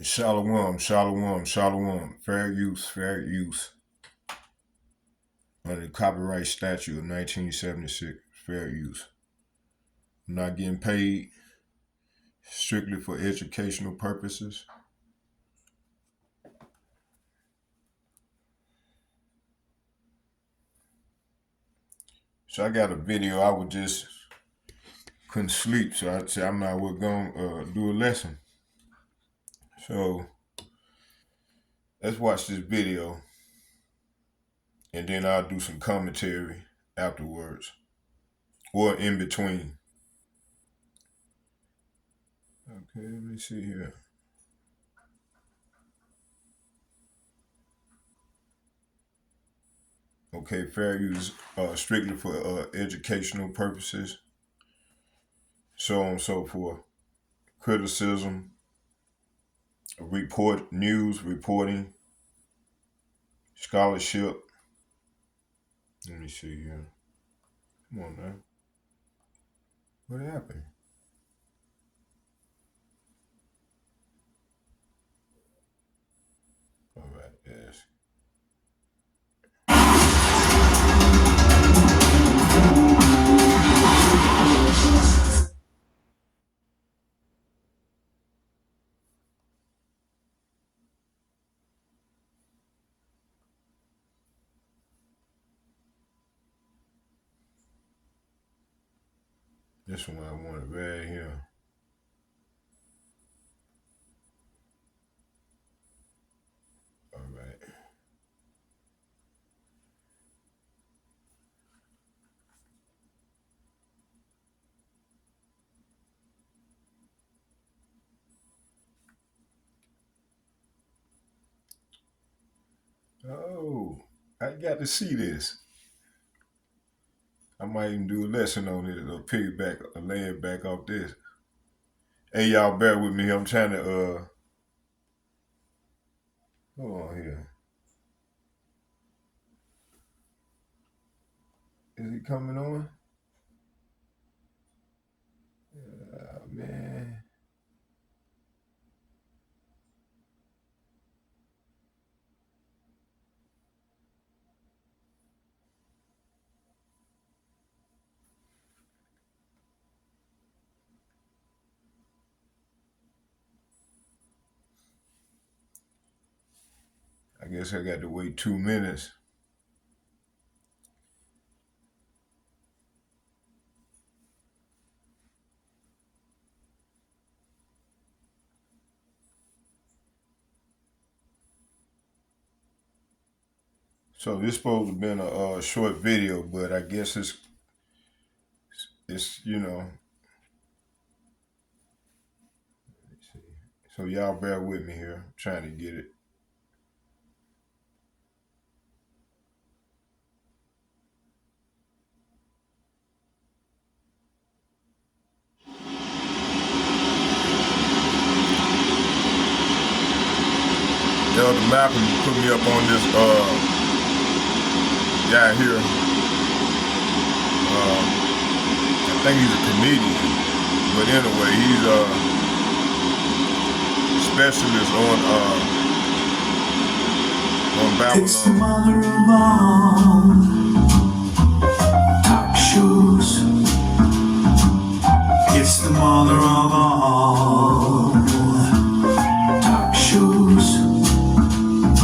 Shalom, shalom, shalom. Fair use. Under the copyright statute of 1976. Fair use. I'm not getting paid strictly for educational purposes. So I got a video. I couldn't sleep, so I said I might well go do a lesson. So let's watch this video, and then I'll do some commentary afterwards, or in between. Okay, let me see here. Okay, fair use strictly for educational purposes, so on and so forth. Criticism, news reporting, scholarship. Let me see here. Come on now. What happened? All right, yes. This one I wanted right here. All right. Oh, I got to see this. I might even do a lesson on it or piggyback or lay it back off this. Hey, y'all, bear with me. I'm trying to hold on here. Is it coming on? Man. I guess I got to wait 2 minutes. So this supposed to have been a short video, but I guess it's so y'all bear with me here. I'm trying to get it. Elder Malcolm put me up on this guy here. I think he's a comedian, but anyway, he's a specialist on Babylon. It's the mother of all talk shows. It's the mother of all talk shows.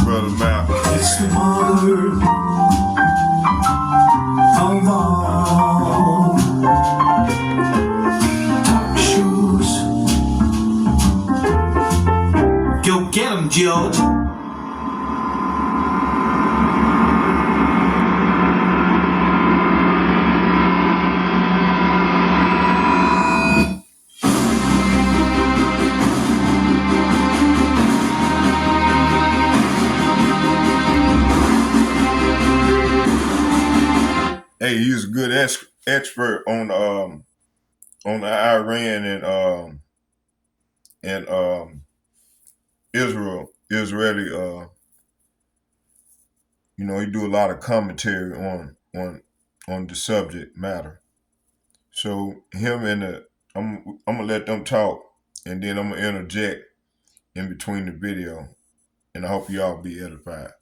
Brother Malcolm. It's the mother of all talk shows. Go get 'em, George. Hey, he's a good expert on the Iran and Israeli. He do a lot of commentary on the subject matter. So him and I'm gonna let them talk, and then I'm gonna interject, in between the video, and I hope y'all be edified.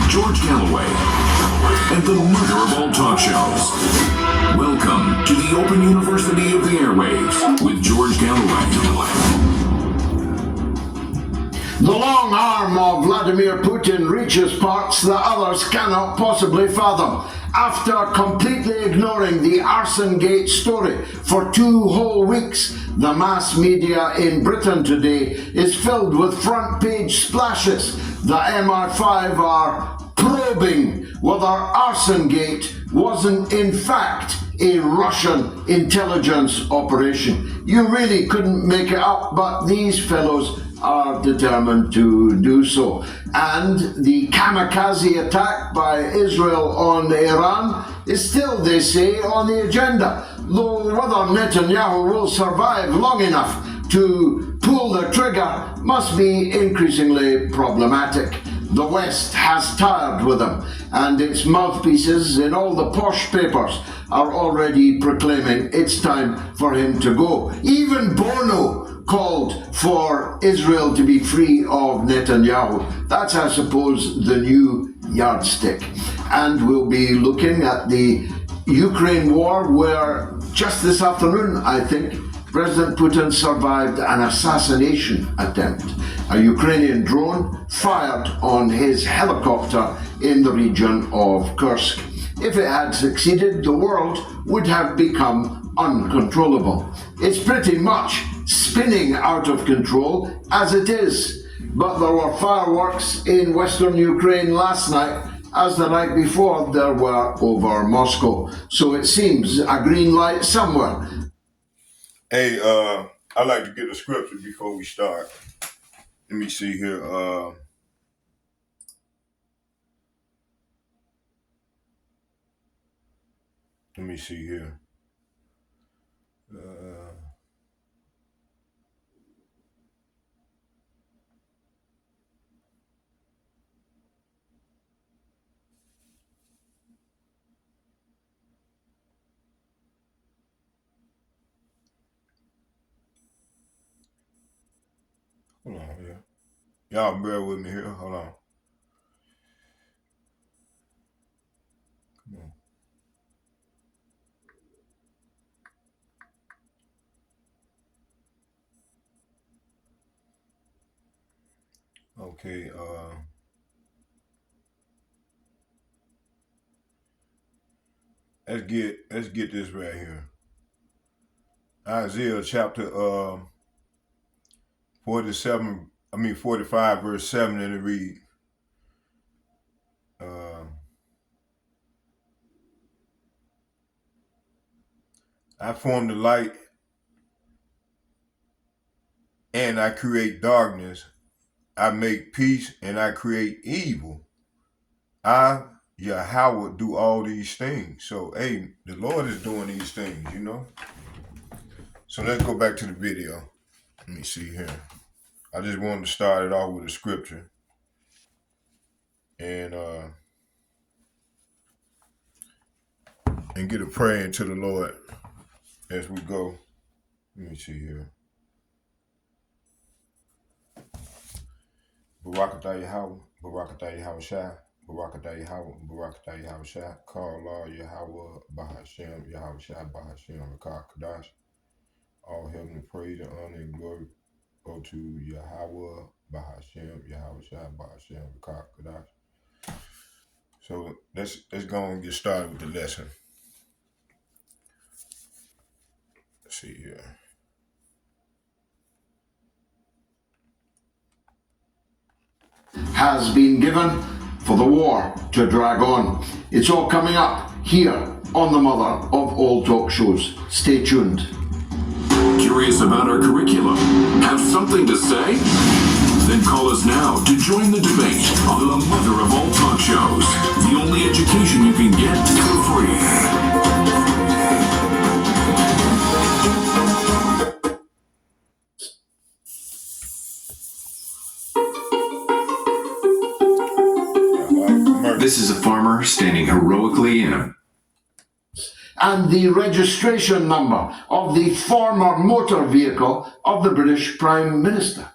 George Galloway, and the mother of all talk shows. Welcome to the Open University of the Airwaves with George Galloway. The long arm of Vladimir Putin reaches parts that others cannot possibly fathom. After completely ignoring the Arsengate story for 2 whole weeks, the mass media in Britain today is filled with front page splashes. The MI5 are probing whether Arsengate wasn't in fact a Russian intelligence operation. You really couldn't make it up, but these fellows are determined to do so. And the kamikaze attack by Israel on Iran is still, they say, on the agenda, though whether Netanyahu will survive long enough to pull the trigger must be increasingly problematic. The West has tired with him, and its mouthpieces in all the posh papers are already proclaiming it's time for him to go. Even Bono called for Israel to be free of Netanyahu. That's, I suppose, the new yardstick. And we'll be looking at the Ukraine war, where just this afternoon, I think, President Putin survived an assassination attempt. A Ukrainian drone fired on his helicopter in the region of Kursk. If it had succeeded, the world would have become uncontrollable. It's pretty much spinning out of control as it is. But there were fireworks in western Ukraine last night, as the night before there were over Moscow. So it seems a green light somewhere. Hey, I like to get the scripture before we start. Let me see here. Let me see here. Hold on here. Y'all bear with me here. Hold on. Come on. Okay. Let's get this right here. Isaiah chapter 45 verse 7, and it read, I form the light and I create darkness. I make peace and I create evil. I, Yahweh, do all these things. So, hey, the Lord is doing these things, you know. So let's go back to the video. Let me see here. I just wanted to start it off with a scripture. And and get a prayer into the Lord as we go. Let me see here. Barakatah Yahweh, Barakatah Yahweh Shai, Barakatah Yahweh, Barakatah Yahweh Shai, Call Allah Yahweh, Bahashem, Yahweh Shai, Bahashem, Rakah Kadash. All heaven and praise and honor and glory go to Yahweh, Bahashem, Yahweh Shai, Bahashem, Rakah Kadash. So let's go and get started with the lesson. Let's see here. Has been given for the war to drag on. It's all coming up here on the mother of all talk shows. Stay tuned. Curious about our curriculum? Have something to say? Then call us now to join the debate on the mother of all talk shows. The only education you can get for free. This is a farmer standing heroically in a... And the registration number of the former motor vehicle of the British Prime Minister.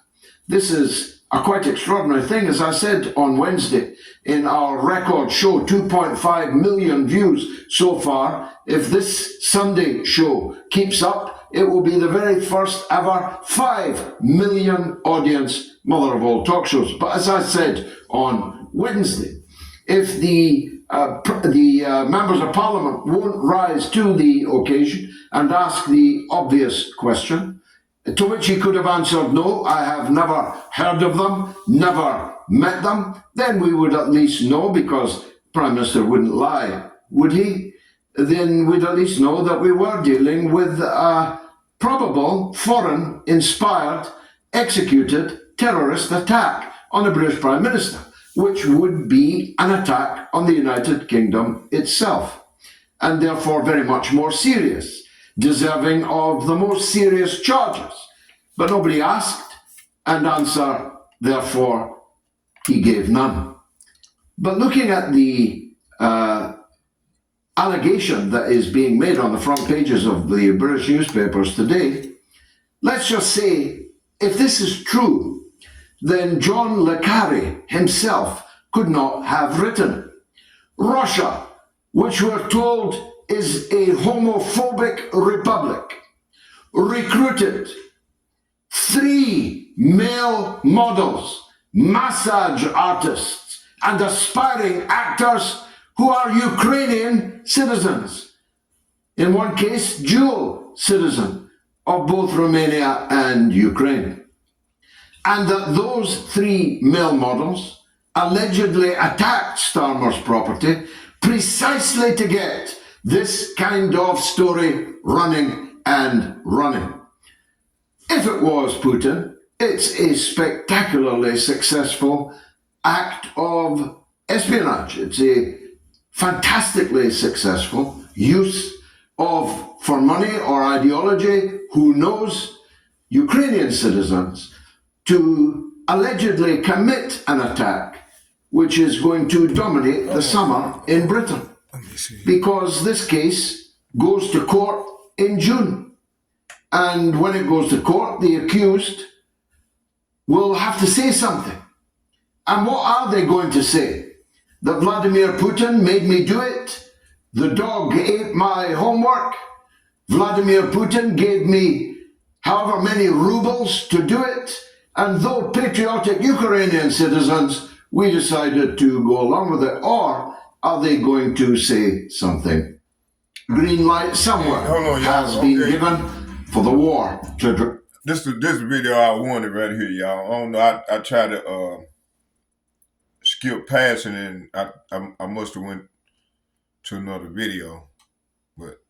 This is a quite extraordinary thing. As I said on Wednesday in our record show, 2.5 million views so far. If this Sunday show keeps up, it will be the very first ever 5 million audience mother of all talk shows. But as I said on Wednesday, if the members of Parliament won't rise to the occasion and ask the obvious question, to which he could have answered, no, I have never heard of them, never met them, then we would at least know, because Prime Minister wouldn't lie, would he? Then we'd at least know that we were dealing with a probable foreign-inspired, executed terrorist attack on the British Prime Minister, which would be an attack on the United Kingdom itself, and therefore very much more serious, deserving of the most serious charges. But nobody asked, and answer, therefore, he gave none. But looking at the allegation that is being made on the front pages of the British newspapers today, let's just say, if this is true, then John le Carré himself could not have written. Russia, which we're told is a homophobic republic, recruited 3 male models, massage artists, and aspiring actors who are Ukrainian citizens. In one case, dual citizen of both Romania and Ukraine. And that those 3 male models allegedly attacked Starmer's property precisely to get this kind of story running and running. If it was Putin, it's a spectacularly successful act of espionage. It's a fantastically successful use of, for money or ideology, who knows, Ukrainian citizens to allegedly commit an attack which is going to dominate the summer in Britain. Because this case goes to court in June. And when it goes to court, the accused will have to say something. And what are they going to say? That Vladimir Putin made me do it? The dog ate my homework? Vladimir Putin gave me however many rubles to do it? And though patriotic Ukrainian citizens, we decided to go along with it. Or are they going to say something? Green light somewhere has been given for the war to... This video I wanted right here, y'all. I don't know. I tried to skip past it, and I must have went to another video. But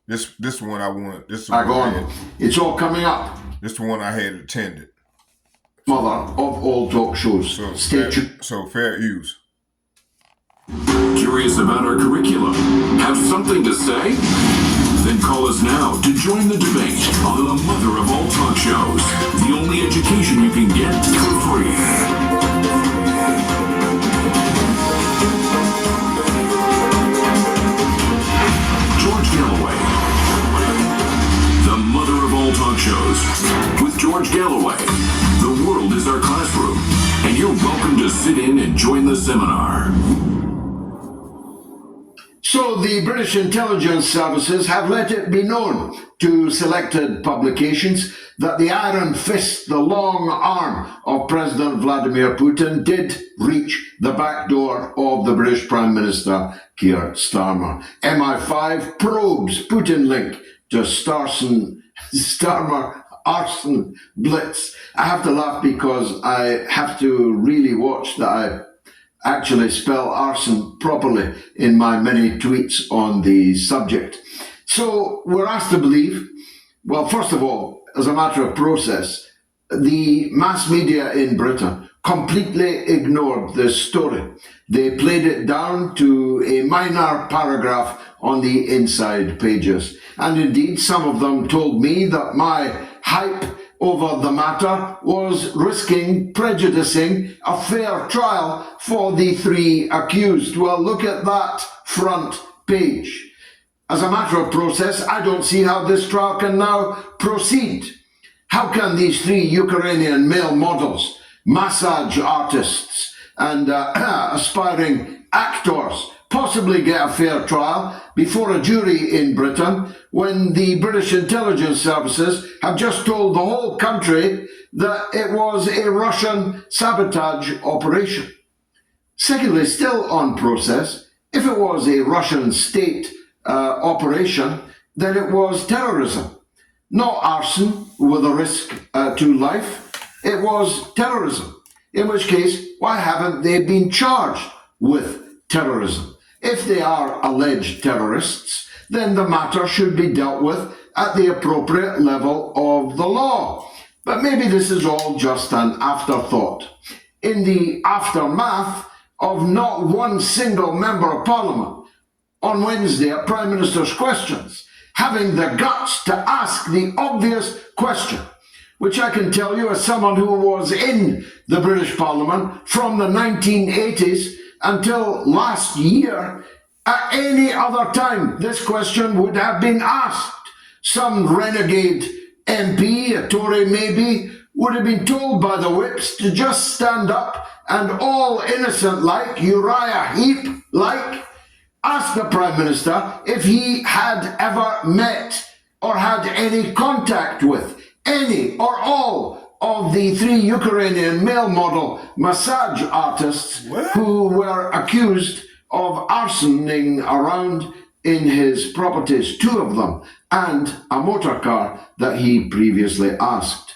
this one I want. This is it's all coming up. This is the one I had attended. Mother of all talk shows. So stay tuned. So fair use. Curious about our curriculum? Have something to say? Then call us now to join the debate on the mother of all talk shows. The only education you can get for free. to sit in and join the seminar. So the British intelligence services have let it be known to selected publications that the iron fist, the long arm of President Vladimir Putin did reach the back door of the British Prime Minister Keir Starmer. MI5 probes Putin link to Starmer arson blitz. I have to laugh because I have to really watch that I actually spell arson properly in my many tweets on the subject. So we're asked to believe, well, first of all, as a matter of process, the mass media in Britain completely ignored this story. They played it down to a minor paragraph on the inside pages. And indeed, some of them told me that my hype over the matter was risking prejudicing a fair trial for the three accused. Well, look at that front page. As a matter of process, I don't see how this trial can now proceed. How can these three Ukrainian male models, massage artists, and aspiring actors possibly get a fair trial before a jury in Britain when the British intelligence services have just told the whole country that it was a Russian sabotage operation? Secondly, still on process, if it was a Russian state operation, then it was terrorism, not arson with a risk to life. It was terrorism, in which case, why haven't they been charged with terrorism? If they are alleged terrorists, then the matter should be dealt with at the appropriate level of the law. But maybe this is all just an afterthought. In the aftermath of not one single member of Parliament on Wednesday at Prime Minister's Questions having the guts to ask the obvious question, which I can tell you as someone who was in the British Parliament from the 1980s until last year, at any other time this question would have been asked. Some renegade MP, a Tory maybe, would have been told by the whips to just stand up and all innocent like, Uriah Heep like, ask the Prime Minister if he had ever met or had any contact with any or all of the three Ukrainian male model massage artists who were accused of arsoning around in his properties, two of them, and a motor car that he previously asked.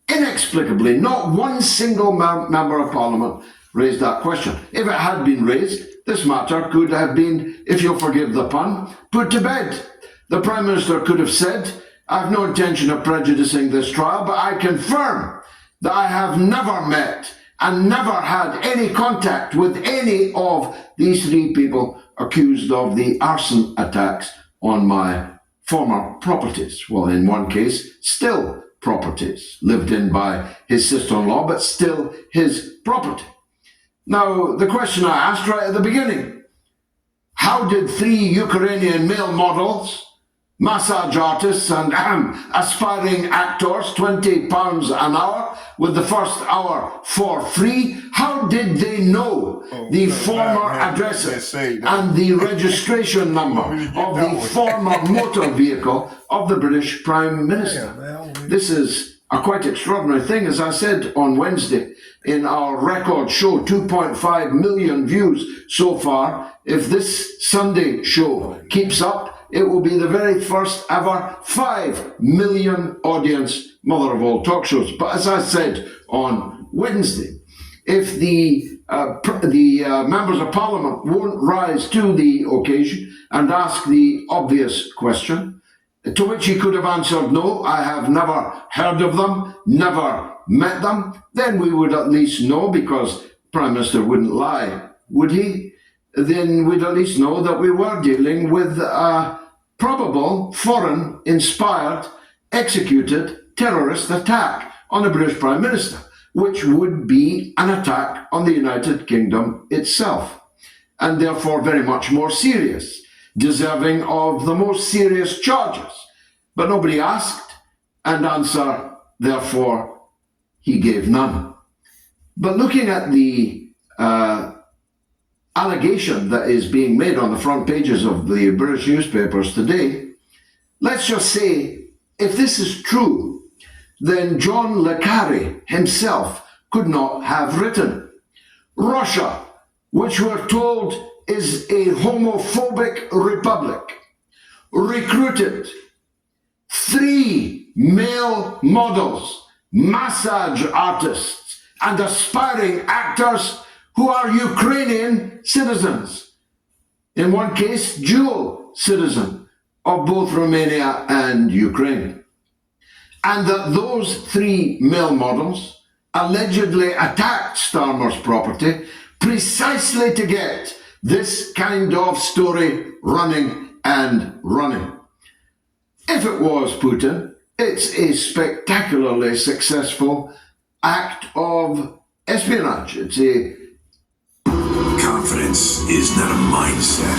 Inexplicably, not one single member of Parliament raised that question. If it had been raised, this matter could have been, if you'll forgive the pun, put to bed. The Prime Minister could have said, I have no intention of prejudicing this trial, but I confirm that I have never met and never had any contact with any of these three people accused of the arson attacks on my former properties. Well, in one case, still properties, lived in by his sister-in-law, but still his property. Now, the question I asked right at the beginning, how did three Ukrainian male models, massage artists and aspiring actors, £20 an hour, with the first hour for free, how did they know the former addresses and the registration number of the former motor vehicle of the British Prime Minister? This is a quite extraordinary thing. As I said on Wednesday in our record show, 2.5 million views so far. If this Sunday show keeps up, it will be the very first ever 5 million audience mother of all talk shows. But as I said on Wednesday, if the members of Parliament won't rise to the occasion and ask the obvious question, to which he could have answered, no, I have never heard of them, never met them, then we would at least know, because Prime Minister wouldn't lie, would he? Then we'd at least know that we were dealing with a probable foreign-inspired, executed terrorist attack on the British Prime Minister, which would be an attack on the United Kingdom itself, and therefore very much more serious, deserving of the most serious charges. But nobody asked, and answer, therefore, he gave none. But looking at the allegation that is being made on the front pages of the British newspapers today, let's just say, if this is true, then John le Carré himself could not have written. Russia, which we're told is a homophobic republic, recruited 3 male models, massage artists, and aspiring actors who are Ukrainian citizens. In one case, dual citizen of both Romania and Ukraine. And that those 3 male models allegedly attacked Starmer's property precisely to get this kind of story running and running. If it was Putin, it's a spectacularly successful act of espionage. It's a Confidence is not a mindset,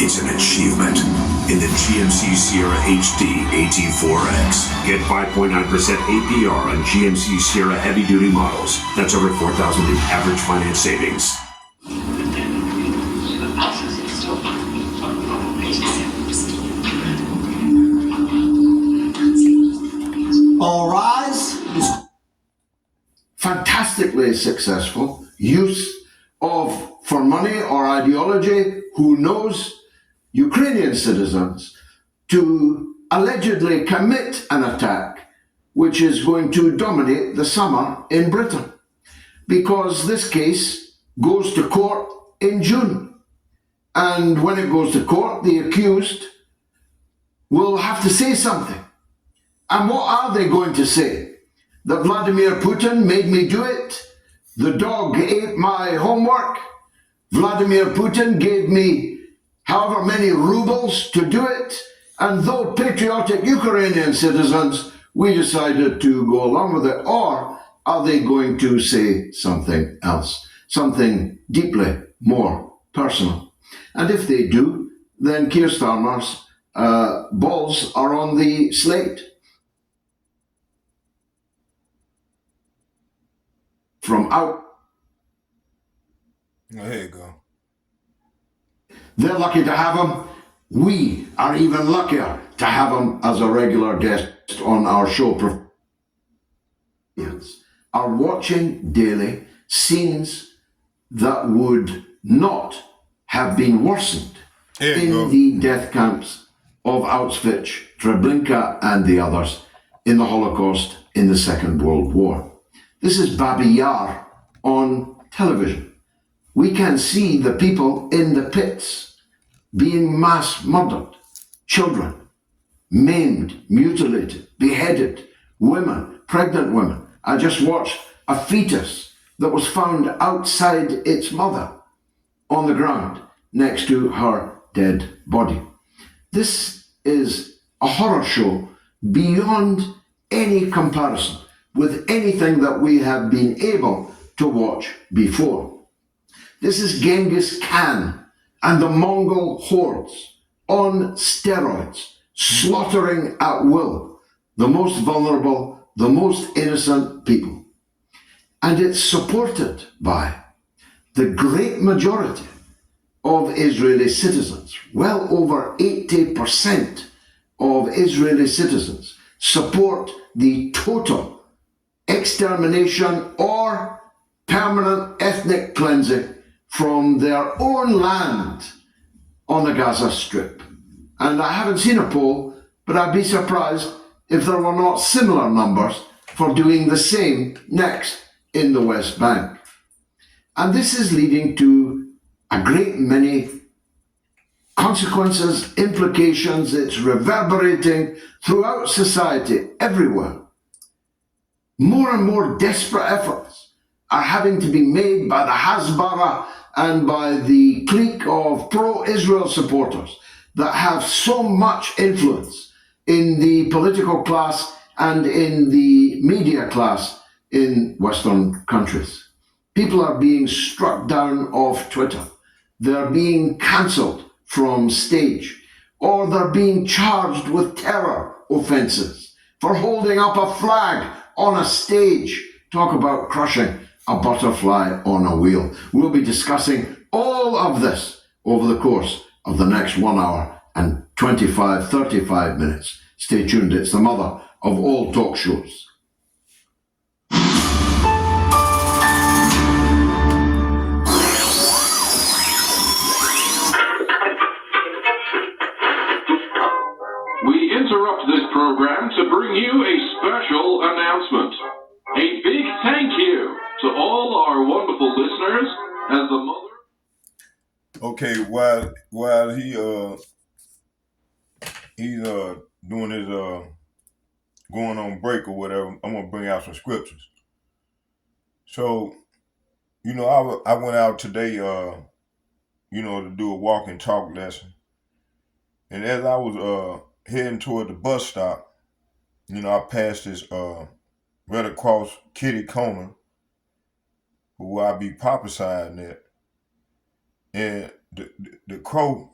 it's an achievement. In the GMC Sierra HD AT4X, get 5.9% APR on GMC Sierra heavy-duty models. That's over $4,000 in average finance savings. All rise. Fantastically successful use of, for money or ideology, who knows, Ukrainian citizens to allegedly commit an attack which is going to dominate the summer in Britain. Because this case goes to court in June. And when it goes to court, the accused will have to say something. And what are they going to say? That Vladimir Putin made me do it? The dog ate my homework? Vladimir Putin gave me however many rubles to do it? And though patriotic Ukrainian citizens, we decided to go along with it. Or are they going to say something else? Something deeply more personal? And if they do, then Keir Starmer's balls are on the slate. From out. There you go. They're lucky to have him. We are even luckier to have him as a regular guest on our show. Are watching daily scenes that would not have been worsened in the death camps of Auschwitz, Treblinka, and the others in the Holocaust in the Second World War. This is Babi Yar on television. We can see the people in the pits being mass murdered, children maimed, mutilated, beheaded, women, pregnant women. I just watched a fetus that was found outside its mother on the ground next to her dead body. This is a horror show beyond any comparison with anything that we have been able to watch before. This is Genghis Khan and the Mongol hordes on steroids, slaughtering at will the most vulnerable, the most innocent people. And it's supported by the great majority of Israeli citizens. Well over 80% of Israeli citizens support the total extermination or permanent ethnic cleansing from their own land on the Gaza Strip. And I haven't seen a poll, but I'd be surprised if there were not similar numbers for doing the same next in the West Bank. And this is leading to a great many consequences, implications. It's reverberating throughout society, everywhere. More and more desperate efforts are having to be made by the Hasbara and by the clique of pro-Israel supporters that have so much influence in the political class and in the media class in Western countries. People are being struck down off Twitter. They're being cancelled from stage, or they're being charged with terror offences for holding up a flag on a stage. Talk about crushing a butterfly on a wheel. We'll be discussing all of this over the course of the next 1 hour and 35 minutes. Stay tuned, it's the mother of all talk shows. We interrupt this program to bring you a special announcement. A big thank you to all our wonderful listeners as the mother... Okay, while he's doing his going on break or whatever, I'm gonna bring out some scriptures. So, I went out today, to do a walk and talk lesson, and as I was heading toward the bus stop, I passed this Red Cross kitty corner where I be prophesying at, and the crow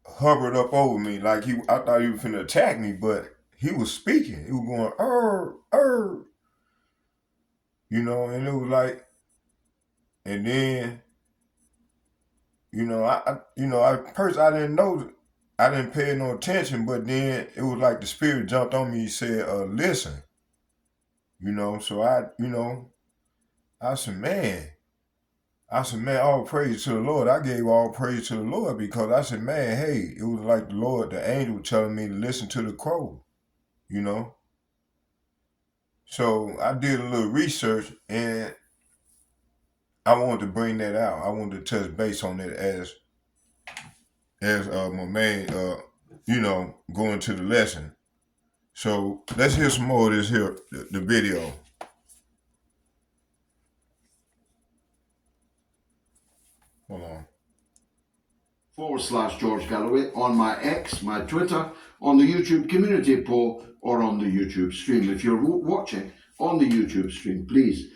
hovered up over me like I thought he was finna attack me, but he was speaking. He was going, and it was like, and then, at first I didn't know, I didn't pay no attention, but then it was like the spirit jumped on me. He said, listen, so I said, man, all praise to the Lord. I gave all praise to the Lord because I said, man, hey, it was like the Lord, the angel telling me to listen to the crow, So I did a little research and I wanted to bring that out. I wanted to touch base on it as my main, going to the lesson. So let's hear some more of this here, the video. Hold on. /George Galloway on my X, my Twitter, on the YouTube community poll, or on the YouTube stream. If you're watching on the YouTube stream, please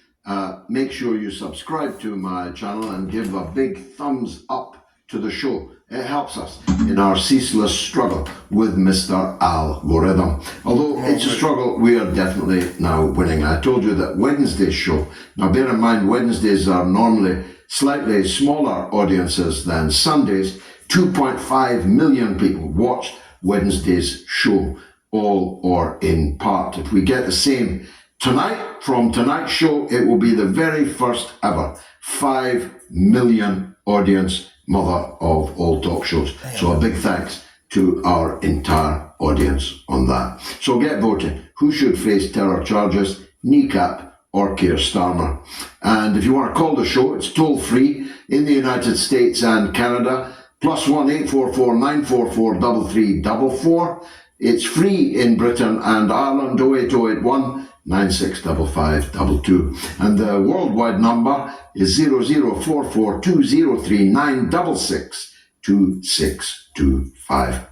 make sure you subscribe to my channel and give a big thumbs up to the show. It helps us in our ceaseless struggle with Mr. Algorithm. Although it's a struggle, we are definitely now winning. I told you that Wednesday's show, now bear in mind Wednesdays are normally slightly smaller audiences than Sundays. 2.5 million people watched Wednesday's show, all or in part. If we get the same tonight, from tonight's show, it will be the very first ever 5 million audience mother of all talk shows. So a big thanks to our entire audience on that. So get voting. Who should face terror charges? Kneecap or Keir Starmer? And if you want to call the show, it's toll free in the United States and Canada. +1 844 944 3344. It's free in Britain and Ireland. 08081 965522. And the worldwide number is 00442039662625.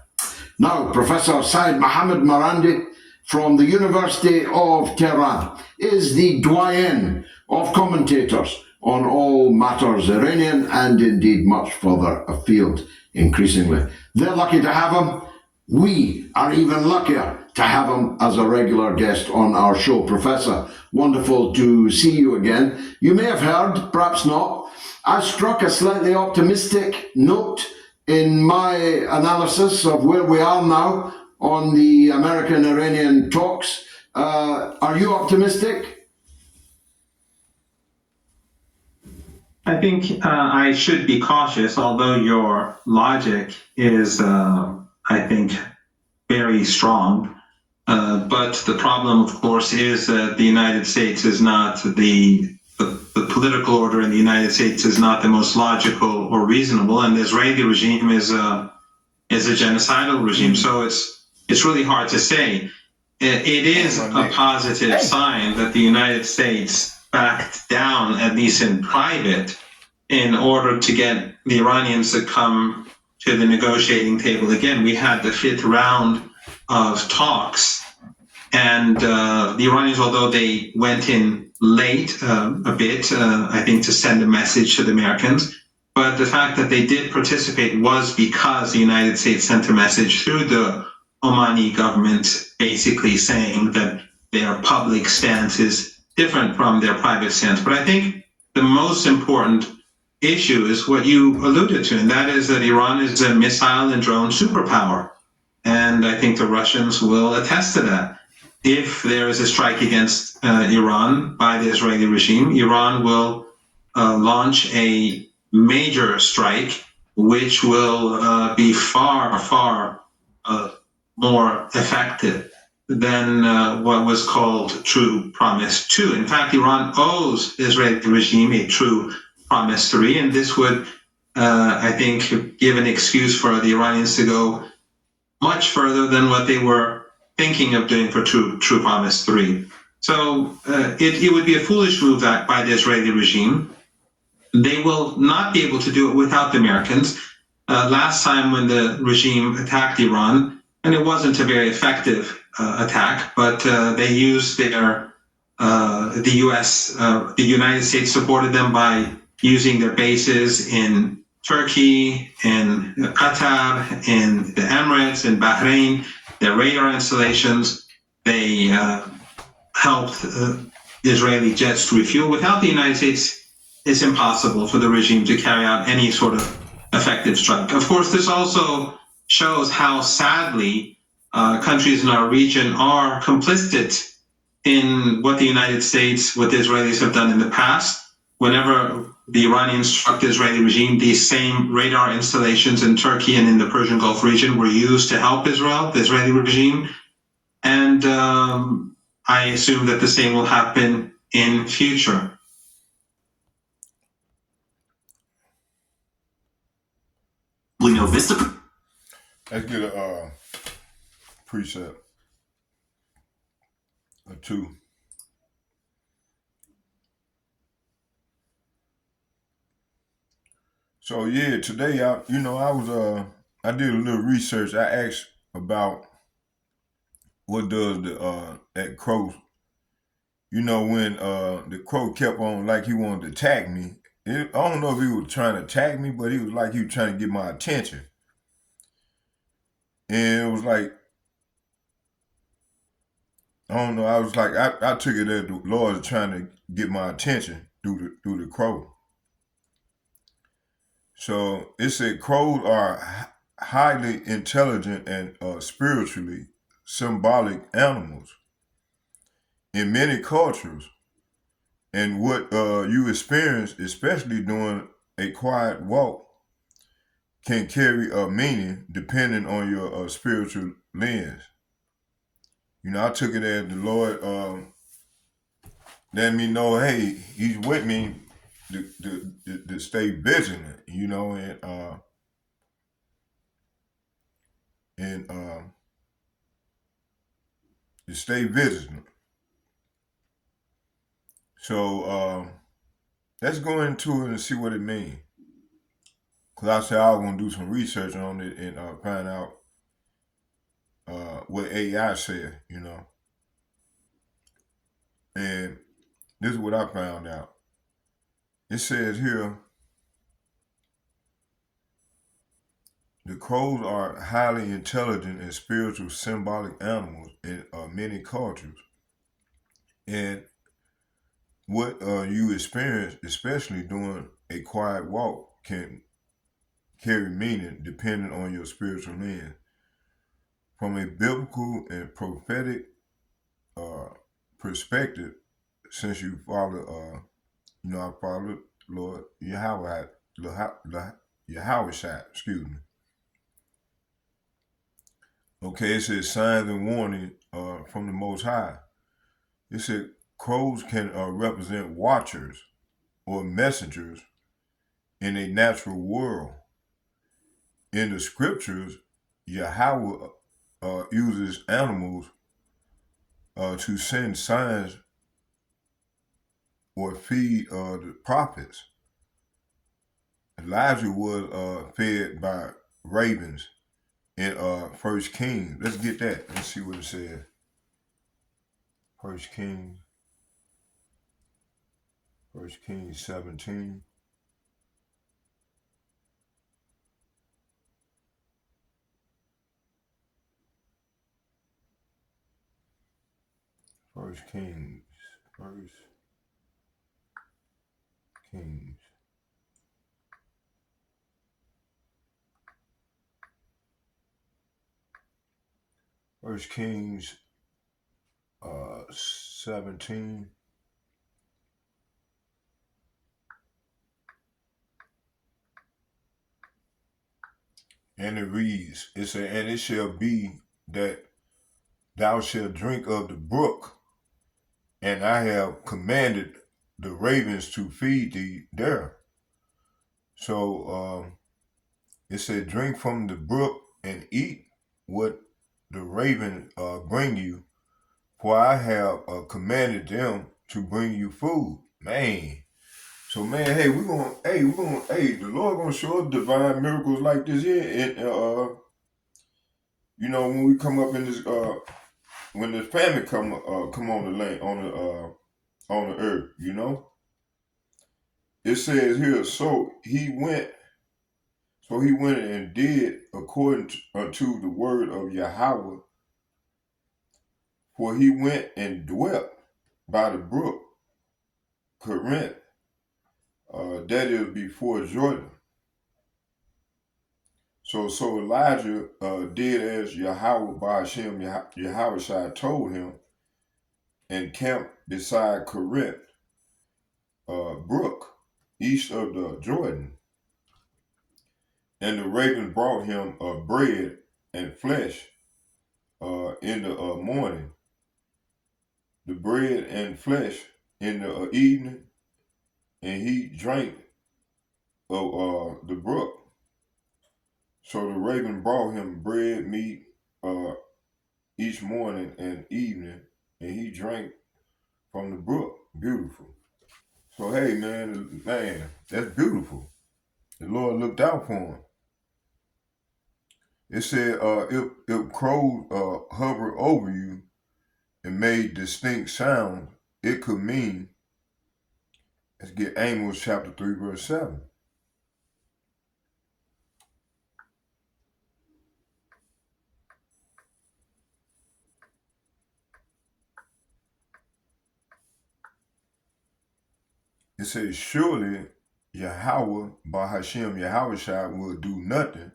Now, Professor Said Mohammed Marandi from the University of Tehran is the doyen of commentators on all matters Iranian and indeed much further afield increasingly. They're lucky to have him. We are even luckier to have him as a regular guest on our show. Professor, wonderful to see you again. You may have heard, perhaps not, I struck a slightly optimistic note in my analysis of where we are now on the American-Iranian talks. Are you optimistic? I think I should be cautious, although your logic is, I think, very strong. But the problem, of course, is that the United States is not the political order in the United States is not the most logical or reasonable, and the Israeli regime is a genocidal regime. So it's really hard to say. It is a positive sign that the United States backed down, at least in private, in order to get the Iranians to come to the negotiating table again. We had the 5th round of talks, and the Iranians, although they went in late a bit, I think to send a message to the Americans, but the fact that they did participate was because the United States sent a message through the Omani government basically saying that their public stance is different from their private stance. But I think the most important issue is what you alluded to, and that is that Iran is a missile and drone superpower. And I think the Russians will attest to that. If there is a strike against Iran by the Israeli regime, Iran will launch a major strike, which will be far, far more effective than what was called True Promise 2. In fact, Iran owes the Israeli regime a True Promise 3, and this would, I think, give an excuse for the Iranians to go much further than what they were thinking of doing for True Promise 3. So it would be a foolish move by the Israeli regime. They will not be able to do it without the Americans. Last time when the regime attacked Iran, and it wasn't a very effective attack, but they used the U.S., the United States supported them by using their bases in Turkey, in Qatar, in the Emirates, in Bahrain, their radar installations. They helped Israeli jets to refuel. Without the United States, it's impossible for the regime to carry out any sort of effective strike. Of course, this also shows how sadly countries in our region are complicit in what the United States, what the Israelis have done in the past. Whenever the Iranians struck the Israeli regime, these same radar installations in Turkey and in the Persian Gulf region were used to help Israel, the Israeli regime. And I assume that the same will happen in future. We know Vista. Let's get a precept or two. So yeah, today I did a little research. I asked about what does that crow. When the crow kept on like he wanted to attack me. I don't know if he was trying to attack me, but he was like he was trying to get my attention. And it was like, I don't know, I was like, I took it as the Lord is trying to get my attention through the crow. So it said crows are highly intelligent and spiritually symbolic animals in many cultures. And what you experience, especially during a quiet walk, can carry a meaning depending on your spiritual lens. I took it as the Lord let me know, hey, He's with me to stay vigilant, and to stay vigilant. So let's go into it and see what it means. Because I said I was going to do some research on it and find out what AI said, And this is what I found out. It says here, the crows are highly intelligent and spiritual symbolic animals in many cultures. And what you experience, especially during a quiet walk, can carry meaning depending on your spiritual lens. From a biblical and prophetic perspective, since you follow, I follow Lord Yahweh, excuse me. Okay, it says signs and warnings from the Most High. It said crows can represent watchers or messengers in a natural world. In the scriptures, Yahweh uses animals to send signs or feed the prophets. Elijah was fed by ravens in 1 Kings. Let's get that. Let's see what it says. 1 Kings 17. 1 Kings, verse Kings. First Kings 17. And it reads, it said, and it shall be that thou shalt drink of the brook, and I have commanded the ravens to feed thee there. So it said, drink from the brook and eat what the raven bring you, for I have commanded them to bring you food. Man. So man, hey, the Lord gonna show us divine miracles like this here, and you know, when we come up in this, when the famine come on the land, on the earth, you know, it says here, so he went and did according unto the word of Yahweh, for he went and dwelt by the brook Corinth, that is before Jordan. So Elijah did as Yahweh by Hashem Yahweh told him, and camped beside Corinth brook, east of the Jordan. And the raven brought him bread and flesh in the morning, the bread and flesh in the evening, and he drank of the brook. So the raven brought him bread, meat, each morning and evening, and he drank from the brook. Beautiful. So hey, man, that's beautiful. The Lord looked out for him. It said, if crows hover over you and made distinct sound, it could mean, let's get Amos chapter 3, verse 7. It says, surely Yahweh by Hashem Yahweh will do nothing,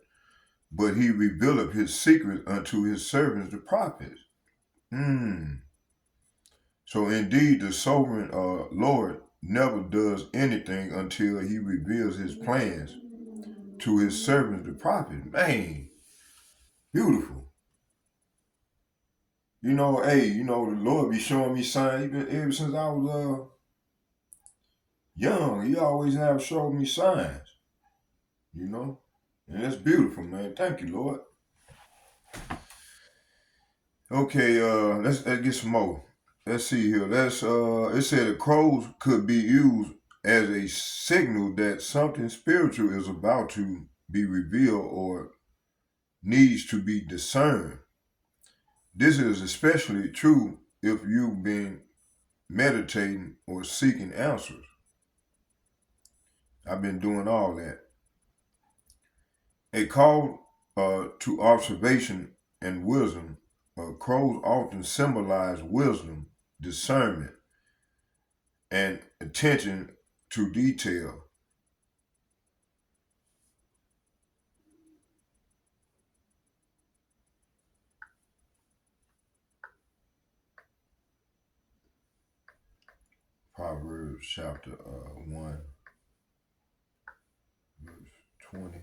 but he revealeth his secret unto his servants, the prophets. So indeed, the sovereign Lord never does anything until he reveals his plans to his servants, the prophets. Man, beautiful. You know, hey, you know, the Lord be showing me signs ever since I was young. He always have showed me signs, you know, and that's beautiful, man. Thank you, Lord. Okay, let's get some more. Let's see here. It said the crows could be used as a signal that something spiritual is about to be revealed or needs to be discerned. This is especially true if you've been meditating or seeking answers. I've been doing all that. A call to observation and wisdom. Crows often symbolize wisdom, discernment, and attention to detail. Proverbs chapter 1, verse 20.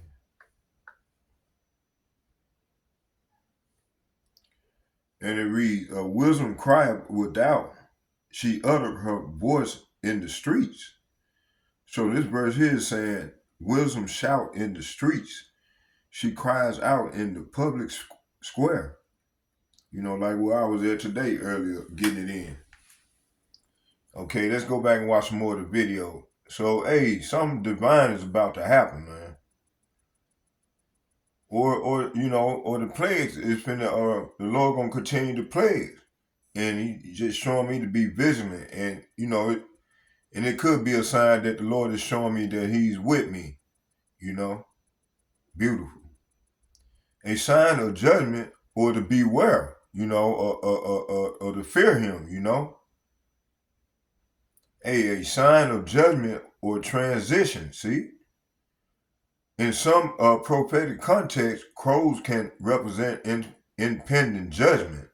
And it reads, wisdom cried without, she uttered her voice in the streets. So this verse here is saying, wisdom shout in the streets. She cries out in the public square. You know, like where I was at today earlier, getting it in. Okay, let's go back and watch some more of the video. So, hey, something divine is about to happen, man. Or the plagues is finna, the Lord gonna continue to plague. And he just showing me to be vigilant. And, you know, it could be a sign that the Lord is showing me that he's with me, you know. Beautiful. A sign of judgment or to beware, you know, or to fear him, you know. A sign of judgment or transition. See? In some prophetic context, crows can represent impending judgment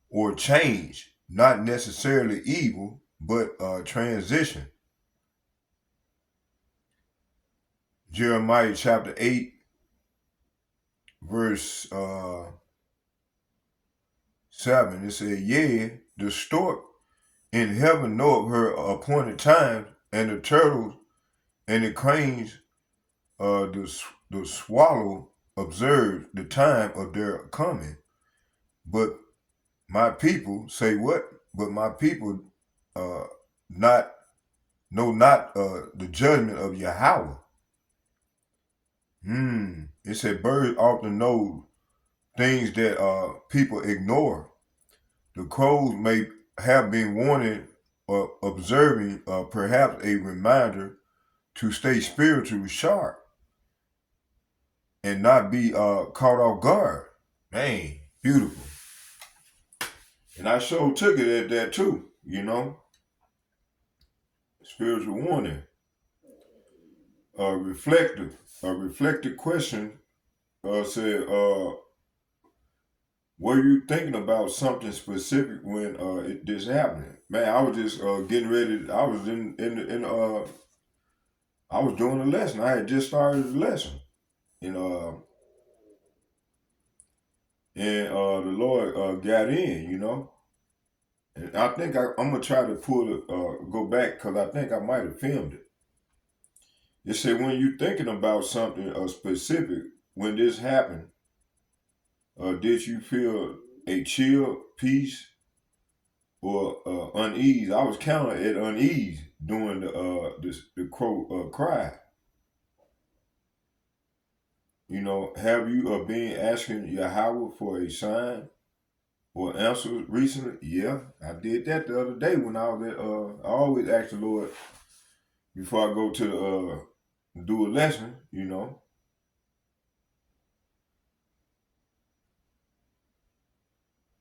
or change, not necessarily evil, but transition. Jeremiah chapter 8, verse 7, it said, "Yea, the stork in heaven knoweth her appointed times, and the turtles and the cranes, the swallow observe the time of their coming. But my people say what? But my people know not the judgment of Yahweh." It said birds often know things that people ignore. The crows may have been warning or observing, perhaps a reminder to stay spiritually sharp and not be caught off guard. Man, beautiful. And I sure took it at that too, you know. Spiritual warning. A reflective question said, were you thinking about something specific when this happened? Man, I was just getting ready. I was I was doing a lesson. I had just started the lesson, and the Lord got in, you know. And I think I'm gonna try to go back because I think I might have filmed it. It said when you're thinking about something specific when this happened, did you feel a chill, peace, or unease? I was kind of at unease during the crow cry. You know, have you been asking Yahweh for a sign or answer recently? Yeah, I did that the other day when I was at. I always ask the Lord before I go to do a lesson. You know.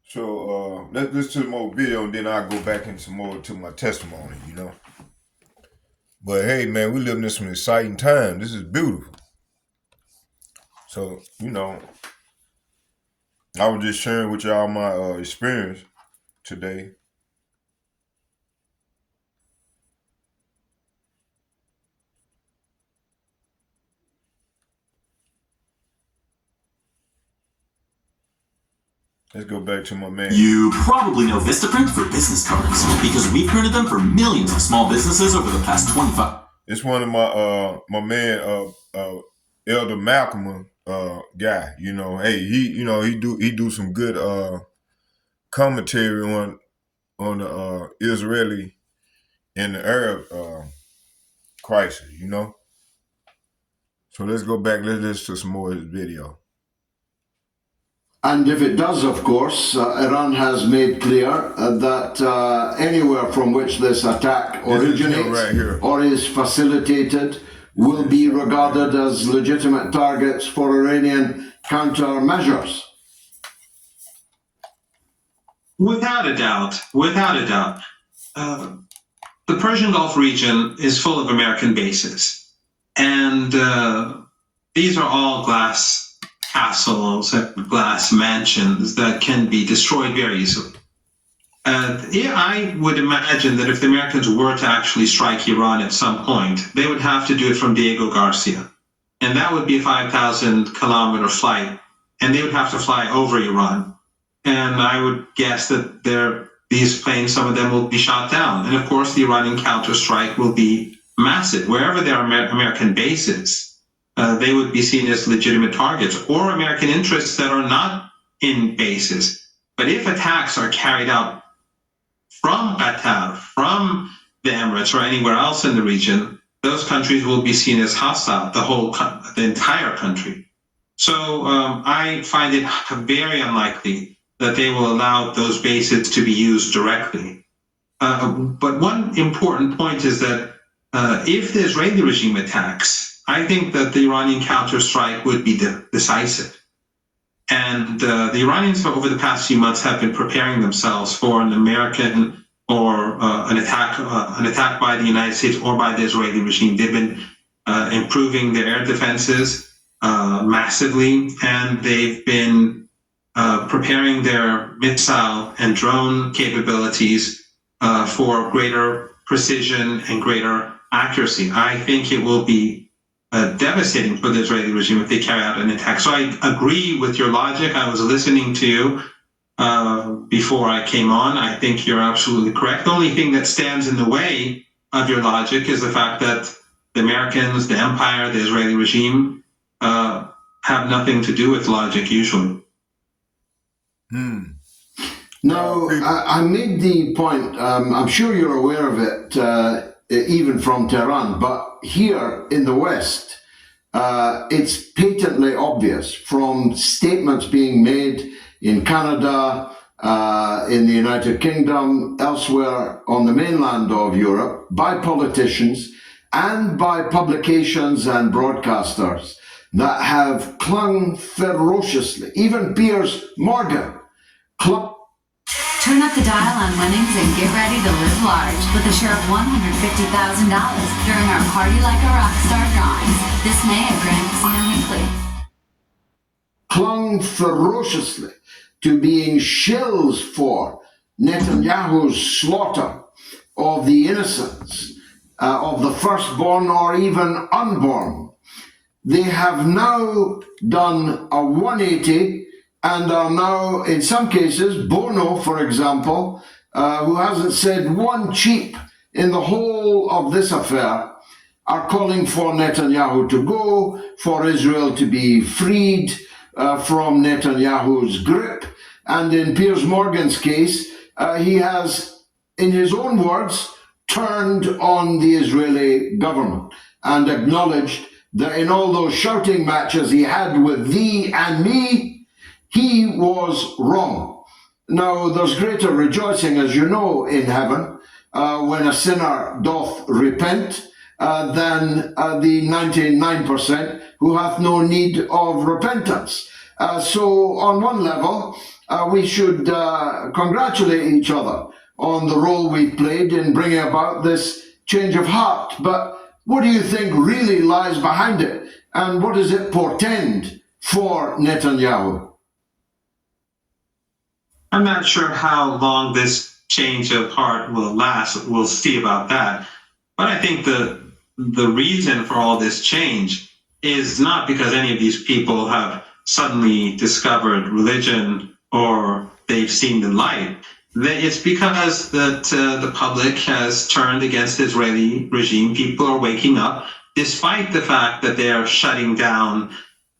So let's listen to more video and then I'll go back into some more to my testimony, you know. But hey, man, we living in some exciting time. This is beautiful. So, you know, I was just sharing with y'all my experience today. Let's go back to my man. You probably know Vistaprint for business cards because we printed them for millions of small businesses over the past 25. It's one of my man Elder Malcolm guy. You know, hey, he do some good commentary on the Israeli and the Arab crisis. You know. So let's go back. Let's listen to some more of his video. And if it does, of course, Iran has made clear that anywhere from which this attack originates right or is facilitated will be regarded as legitimate targets for Iranian countermeasures. Without a doubt. The Persian Gulf region is full of American bases. And these are all glass castles and glass mansions that can be destroyed very easily. I would imagine that if the Americans were to actually strike Iran at some point, they would have to do it from Diego Garcia. And that would be a 5,000-kilometer flight, and they would have to fly over Iran. And I would guess that these planes, some of them will be shot down. And of course, the Iranian counterstrike will be massive. Wherever there are American bases, they would be seen as legitimate targets or American interests that are not in bases. But if attacks are carried out from Qatar, from the Emirates, or anywhere else in the region, those countries will be seen as hostile, the entire country. So I find it very unlikely that they will allow those bases to be used directly. But one important point is that if the Israeli regime attacks, I think that the Iranian counterstrike would be decisive. And the Iranians over the past few months have been preparing themselves for an American or an attack by the United States or by the Israeli regime. They've been improving their air defenses massively, and they've been preparing their missile and drone capabilities for greater precision and greater accuracy. I think it will be devastating for the Israeli regime if they carry out an attack. So I agree with your logic. I was listening to you before I came on. I think you're absolutely correct. The only thing that stands in the way of your logic is the fact that the Americans, the empire, the Israeli regime have nothing to do with logic usually. Now, I made the point, I'm sure you're aware of it, even from Tehran, but here in the West, it's patently obvious from statements being made in Canada, in the United Kingdom, elsewhere on the mainland of Europe, by politicians and by publications and broadcasters that have clung ferociously. Even Piers Morgan clung. Turn up the dial on winnings and get ready to live large with a share of $150,000 during our Party Like a Rockstar drawings this May at Grand Casino Hinkley. Clung ferociously to being shills for Netanyahu's slaughter of the innocents, of the firstborn or even unborn. They have now done a 180 and are now, in some cases, Bono, for example, who hasn't said one cheep in the whole of this affair, are calling for Netanyahu to go, for Israel to be freed from Netanyahu's grip. And in Piers Morgan's case, he has, in his own words, turned on the Israeli government and acknowledged that in all those shouting matches he had with thee and me, he was wrong. Now, there's greater rejoicing, as you know, in heaven, when a sinner doth repent, than the 99% who hath no need of repentance. So on one level, we should congratulate each other on the role we've played in bringing about this change of heart. But what do you think really lies behind it? And what does it portend for Netanyahu? I'm not sure how long this change of heart will last. We'll see about that. But I think the reason for all this change is not because any of these people have suddenly discovered religion or they've seen the light. It's because that the public has turned against the Israeli regime. People are waking up, despite the fact that they are shutting down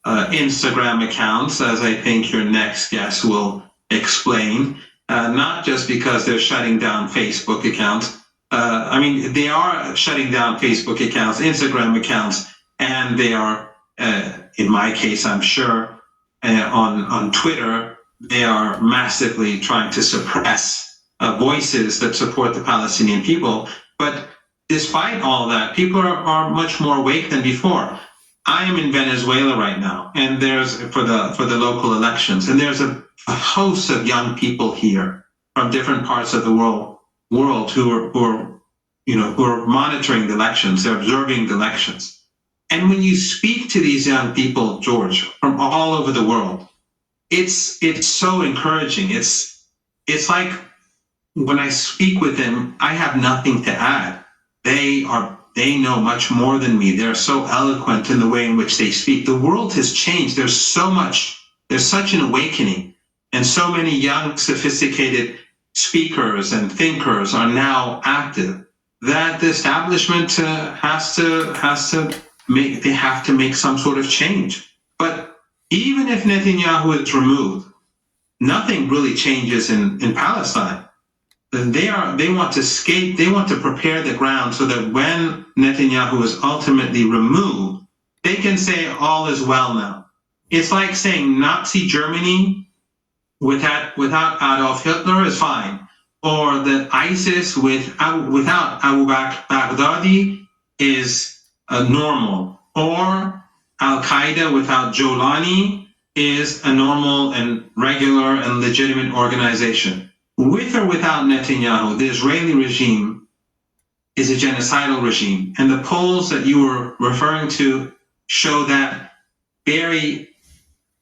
Instagram accounts, as I think your next guest will explain, not just because they're shutting down Facebook accounts. I mean, they are shutting down Facebook accounts, Instagram accounts, and they are, in my case, I'm sure, on Twitter, they are massively trying to suppress voices that support the Palestinian people. But despite all that, people are much more awake than before. I am in Venezuela right now, and there's for the local elections, and there's a host of young people here from different parts of the world who are monitoring the elections. They're observing the elections. And when you speak to these young people, George, from all over the world, it's so encouraging. It's like when I speak with them, I have nothing to add. They know much more than me. They're so eloquent in the way in which they speak. The world has changed. There's such an awakening. And so many young, sophisticated speakers and thinkers are now active that the establishment has to make some sort of change. But even if Netanyahu is removed, nothing really changes in Palestine. They want to escape. They want to prepare the ground so that when Netanyahu is ultimately removed, they can say all is well now. It's like saying Nazi Germany without Adolf Hitler is fine, or that ISIS without Abu Baghdadi is normal, or Al Qaeda without Jolani is a normal and regular and legitimate organization. with or without Netanyahu, the Israeli regime is a genocidal regime. And the polls that you were referring to show that very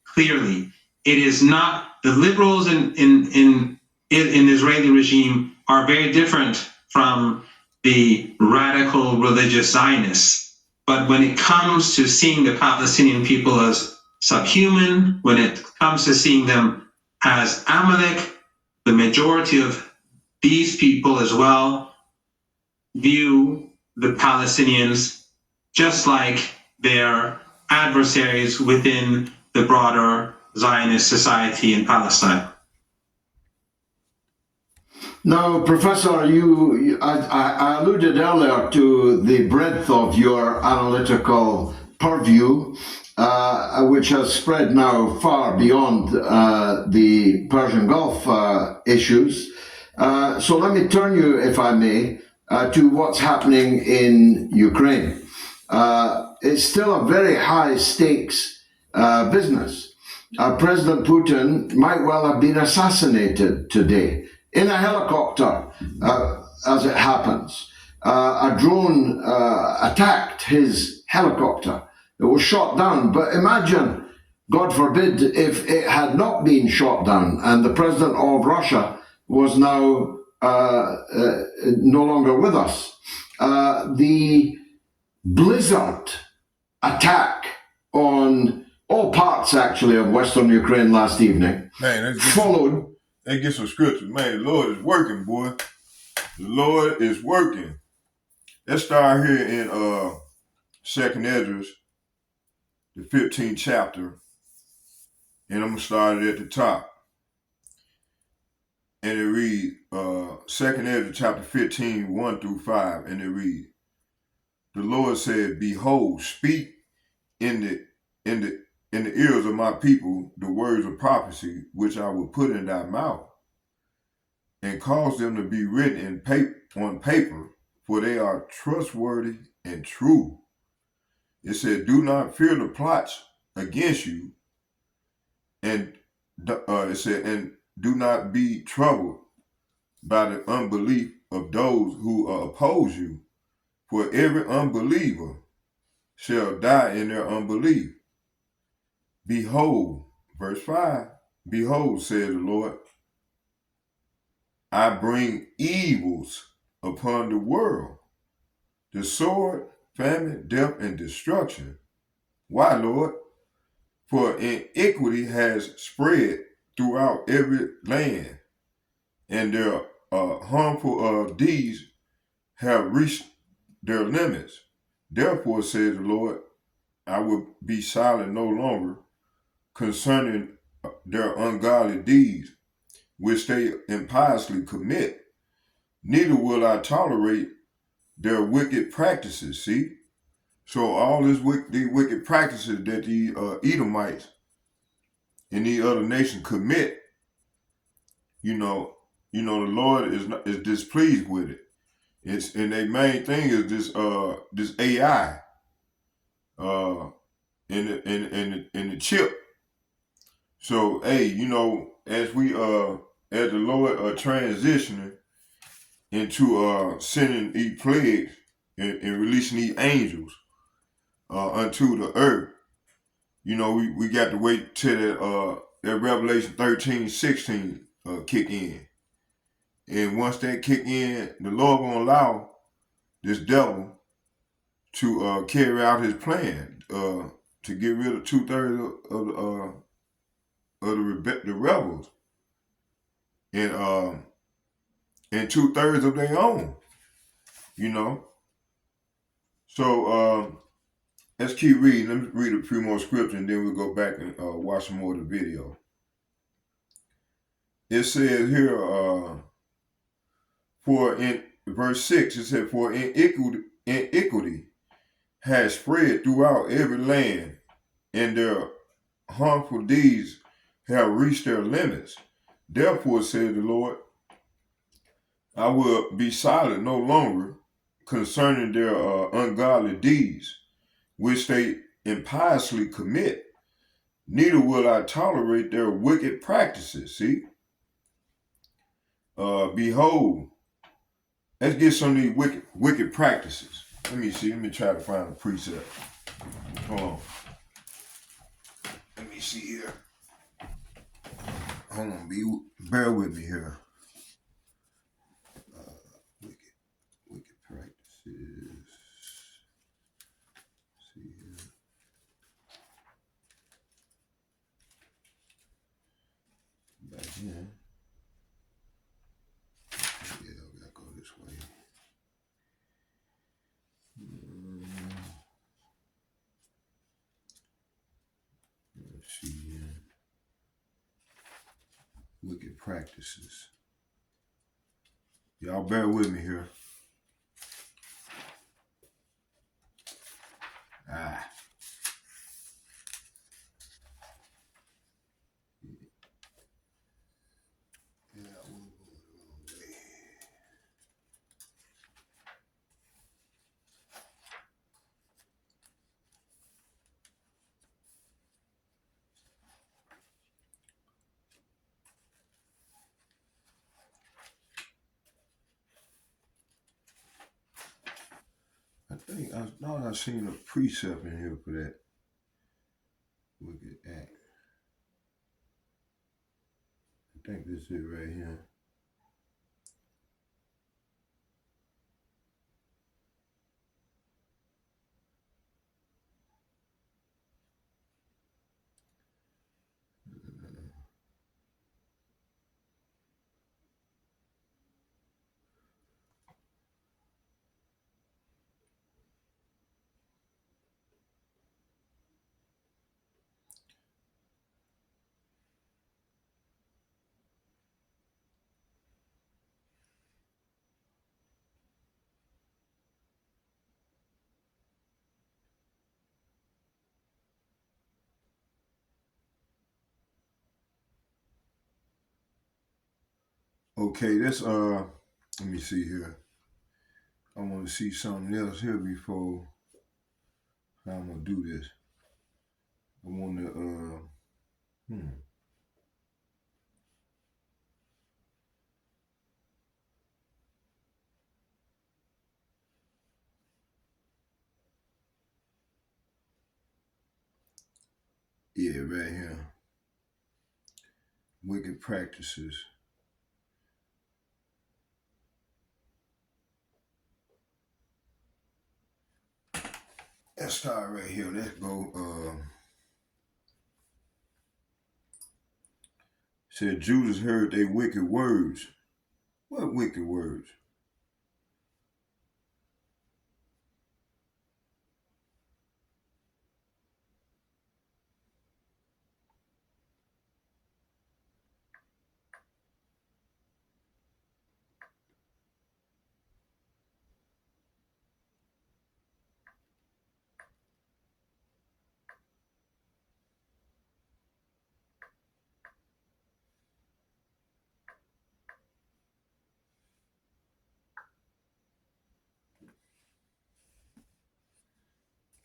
clearly. It is not, the liberals in the Israeli regime are very different from the radical religious Zionists. But when it comes to seeing the Palestinian people as subhuman, when it comes to seeing them as Amalek, the majority of these people as well view the Palestinians just like their adversaries within the broader Zionist society in Palestine. Now, Professor, I alluded earlier to the breadth of your analytical purview, which has spread now far beyond the Persian Gulf issues. So let me turn you, if I may, to what's happening in Ukraine. It's still a very high stakes business. President Putin might well have been assassinated today in a helicopter, as it happens. A drone attacked his helicopter. It was shot down. But imagine, God forbid, if it had not been shot down and the president of Russia was now no longer with us. The blizzard attack on all parts, actually, of Western Ukraine last evening, followed. They get some scriptures. Man, the Lord is working, boy. The Lord is working. Let's start here in 2nd Esdras, the 15th chapter. And I'm going to start it at the top. And it reads, 2nd Esdras chapter 15, 1 through 5. And it reads, the Lord said, behold, speak in the ears of my people the words of prophecy which I will put in thy mouth, and cause them to be written on paper, for they are trustworthy and true. It said, do not fear the plots against you, and it said, and do not be troubled by the unbelief of those who oppose you, for every unbeliever shall die in their unbelief. Behold, verse 5, behold, said the Lord, I bring evils upon the world, the sword, famine, death, and destruction. Why, Lord? For iniquity has spread throughout every land, and their harmful deeds have reached their limits. Therefore, says the Lord, I will be silent no longer concerning their ungodly deeds, which they impiously commit. Neither will I tolerate their wicked practices. See? So all these wicked practices that the Edomites and the other nations commit, the Lord is displeased with it. And their main thing is this AI in the chip. So hey, as we as the Lord transitioning into sending these plagues and releasing these angels unto the earth, we got to wait till that Revelation 13:16 kick in. And once that kick in, the Lord gonna allow this devil to carry out his plan to get rid of 2/3 of the rebels and 2/3 of their own. So let's keep reading. Let me read a few more scriptures and then we'll go back and watch some more of the video. It says here, for in verse 6, it said, for iniquity has spread throughout every land, and their harmful deeds have reached their limits. Therefore, said the Lord, I will be silent no longer concerning their ungodly deeds, which they impiously commit. Neither will I tolerate their wicked practices. See? Behold, let's get some of these wicked practices. Let me see. Let me try to find a precept. Hold on. Let me see here. Hold on. Bear with me here. Wicked practices. See here. Back here. Yeah, we gotta go this way. Let's see here. Wicked practices. Y'all bear with me here. Ah. Yeah, we'll go the wrong way. I think I've seen a precept in here for that wicked act. I think this is it right here. Okay, let me see here. I want to see something else here before I'm gonna do this. I want to yeah, right here. Wicked practices. Let's start right here. Let's go. Said Judas heard they wicked words. What wicked words?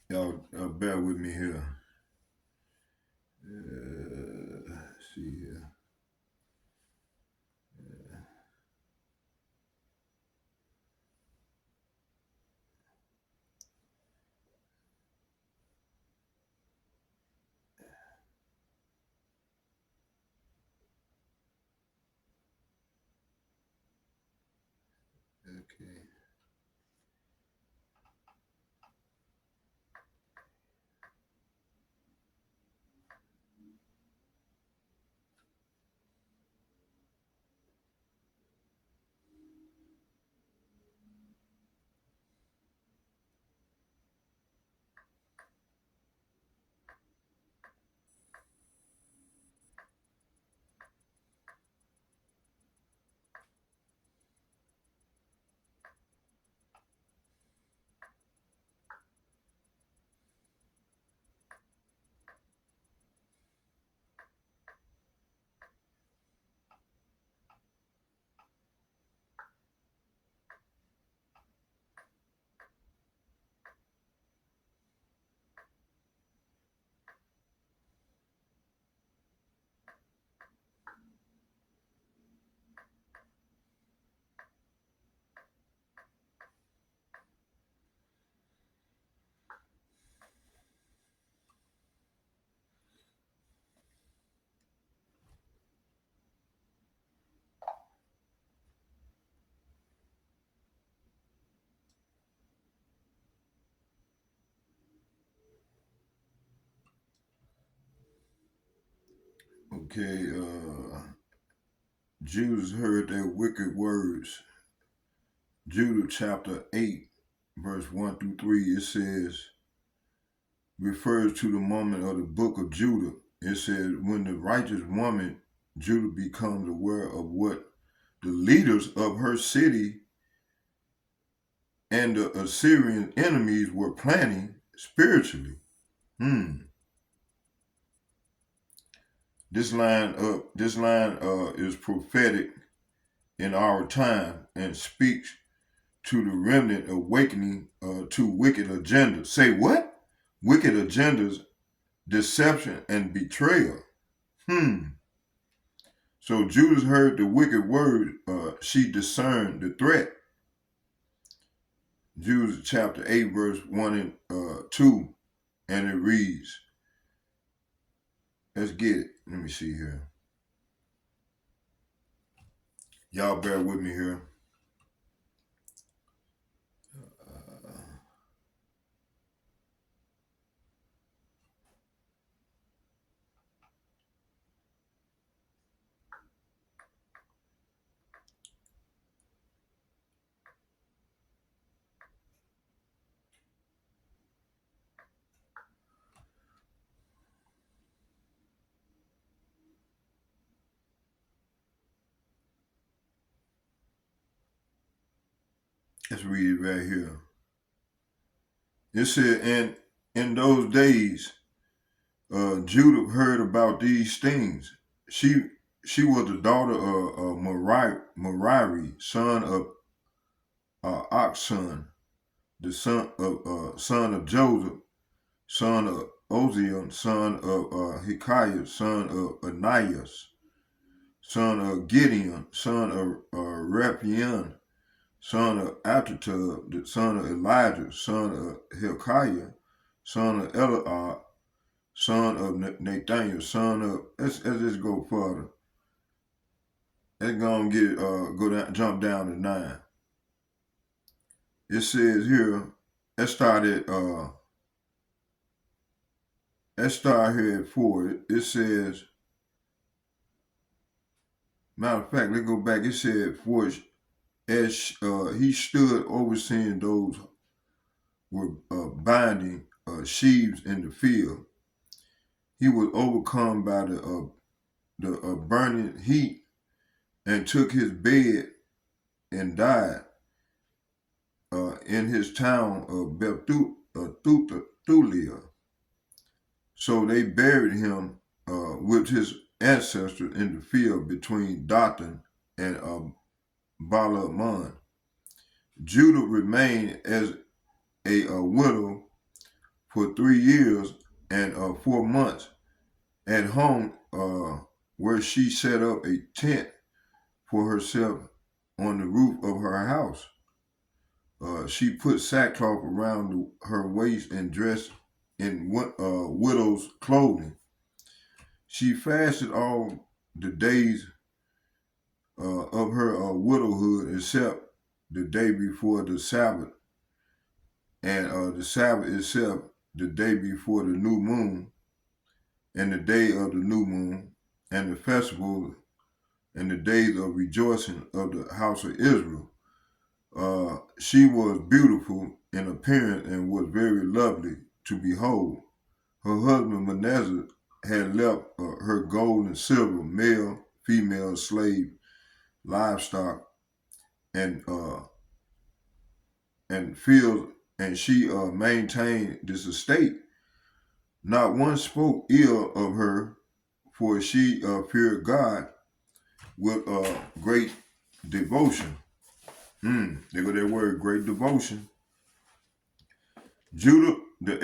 Y'all bear with me here. Let's see here. Okay. Okay, Judas heard their wicked words. Judah chapter 8, verse 1 through 3, it says, refers to the moment of the book of Judah. It says, when the righteous woman, Judah, becomes aware of what the leaders of her city and the Assyrian enemies were planning spiritually. This line is prophetic in our time and speaks to the remnant awakening to wicked agendas. Say what? Wicked agendas, deception, and betrayal. So Judas heard the wicked word. She discerned the threat. Judas chapter 8, verse 1 and 2, and it reads, let's get it. Let me see here. Y'all bear with me here. Let's read it right here. It said, and in those days, Judah heard about these things. She was the daughter of Merari, son of Oxon, the son of Joseph, son of Oziel, son of Hilkiah, son of Anias, son of Gideon, son of Raphaim, son of Atatub, the son of Elijah, son of Hilkiah, son of Eliab, son of Nathaniel, son of, let's just go further. Let's go and jump down to 9. It says here, let's start here at 4. It says, matter of fact, let's go back. It said, for as he stood overseeing those were binding sheaves in the field, he was overcome by the burning heat and took his bed and died in his town of Bethulia. So they buried him with his ancestors in the field between Dothan and Balaman. Judah remained as a widow for 3 years and 4 months at home, where she set up a tent for herself on the roof of her house. She put sackcloth around her waist and dressed in widow's clothing. She fasted all the days of her widowhood except the day before the Sabbath, and the Sabbath itself the day before the new moon, and the day of the new moon, and the festival, and the days of rejoicing of the house of Israel. She was beautiful in appearance and was very lovely to behold. Her husband Manasseh had left her gold and silver, male, female, slave, livestock, and fields, and she maintained this estate. Not one spoke ill of her, for she feared God with great devotion. There go that word, great devotion. Judah, the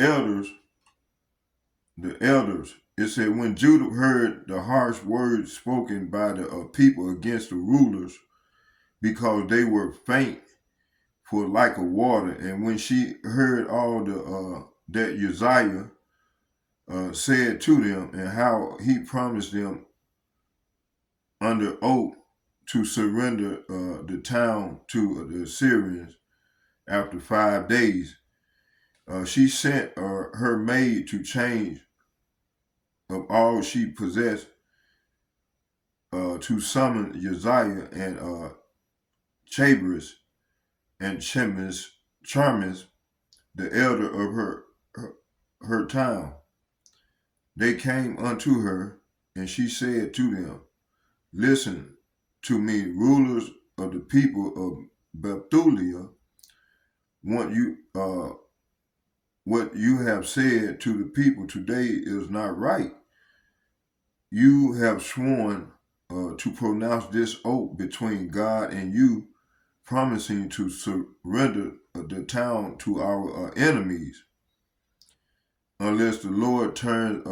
elders, it said, when Judah heard the harsh words spoken by the people against the rulers, because they were faint for lack of water, and when she heard all that Uzziah said to them, and how he promised them under oath to surrender the town to the Assyrians after 5 days, she sent her maid to change of all she possessed to summon Uzziah and Chabrias and Charmis, the elder of her town. They came unto her, and she said to them, Listen to me, rulers of the people of Bethulia, what you have said to the people today is not right. You have sworn to pronounce this oath between God and you, promising to surrender the town to our enemies, unless the Lord turns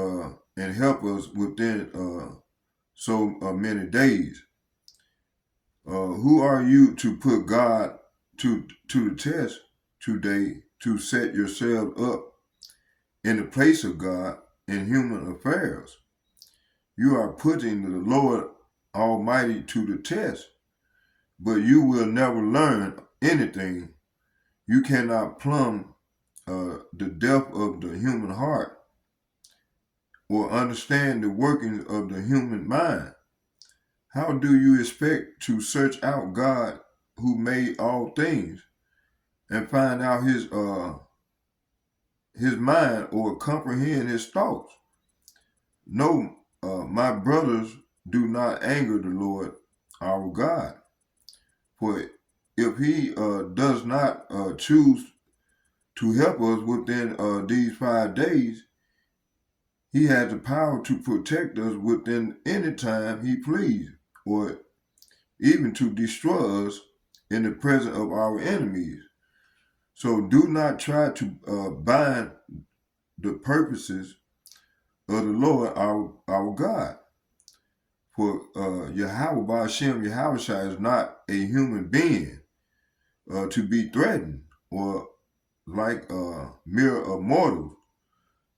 and help us within so many days. Who are you to put God to the test today, to set yourself up in the place of God in human affairs? You are putting the Lord Almighty to the test, but you will never learn anything. You cannot plumb the depth of the human heart or understand the workings of the human mind. How do you expect to search out God who made all things and find out his mind or comprehend his thoughts? No, my brothers, do not anger the Lord our God. For if he does not choose to help us within these 5 days, he has the power to protect us within any time he pleases, or even to destroy us in the presence of our enemies. So do not try to bind the purposes of the Lord our God. For Yahweh Ba'ashem Yahushua is not a human being to be threatened, or like mere mortals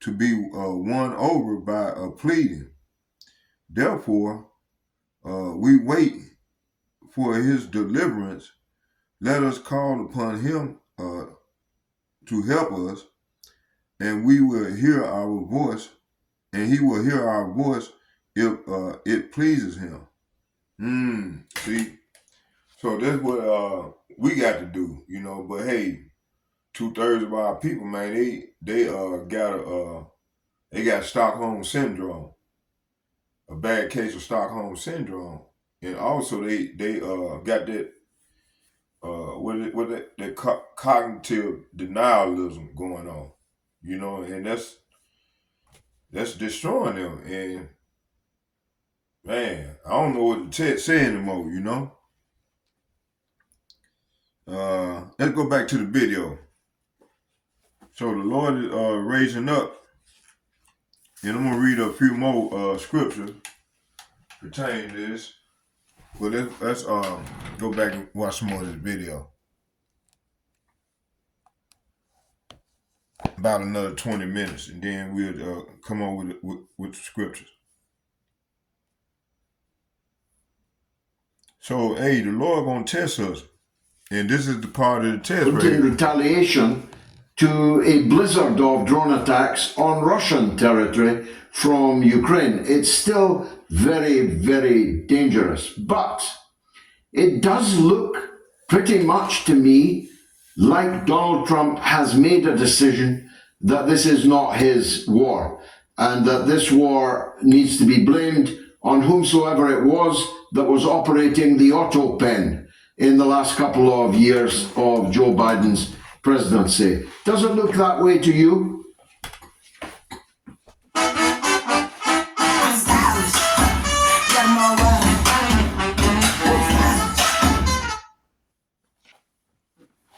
to be won over by pleading. Therefore, we wait for his deliverance. Let us call upon him to help us, and we will hear our voice, and he will hear our voice if it pleases him. See, so that's what we got to do, you know. But hey, 2/3 of our people, man, they got Stockholm syndrome, a bad case of Stockholm syndrome, and also they got that that cognitive denialism going on, you know, and that's destroying them. And man, I don't know what to say anymore, you know. Let's go back to the video. So the Lord is raising up, and I'm gonna read a few more scriptures pertaining to this. But let's go back and watch some more of this video. About another 20 minutes, and then we'll come on with the scriptures. So, hey, the Lord gonna test us, and this is the part of the test. In retaliation to a blizzard of drone attacks on Russian territory from Ukraine. It's still very, very dangerous, but it does look pretty much to me like Donald Trump has made a decision that this is not his war, and that this war needs to be blamed on whomsoever it was that was operating the auto pen in the last couple of years of Joe Biden's presidency. Does it look that way to you?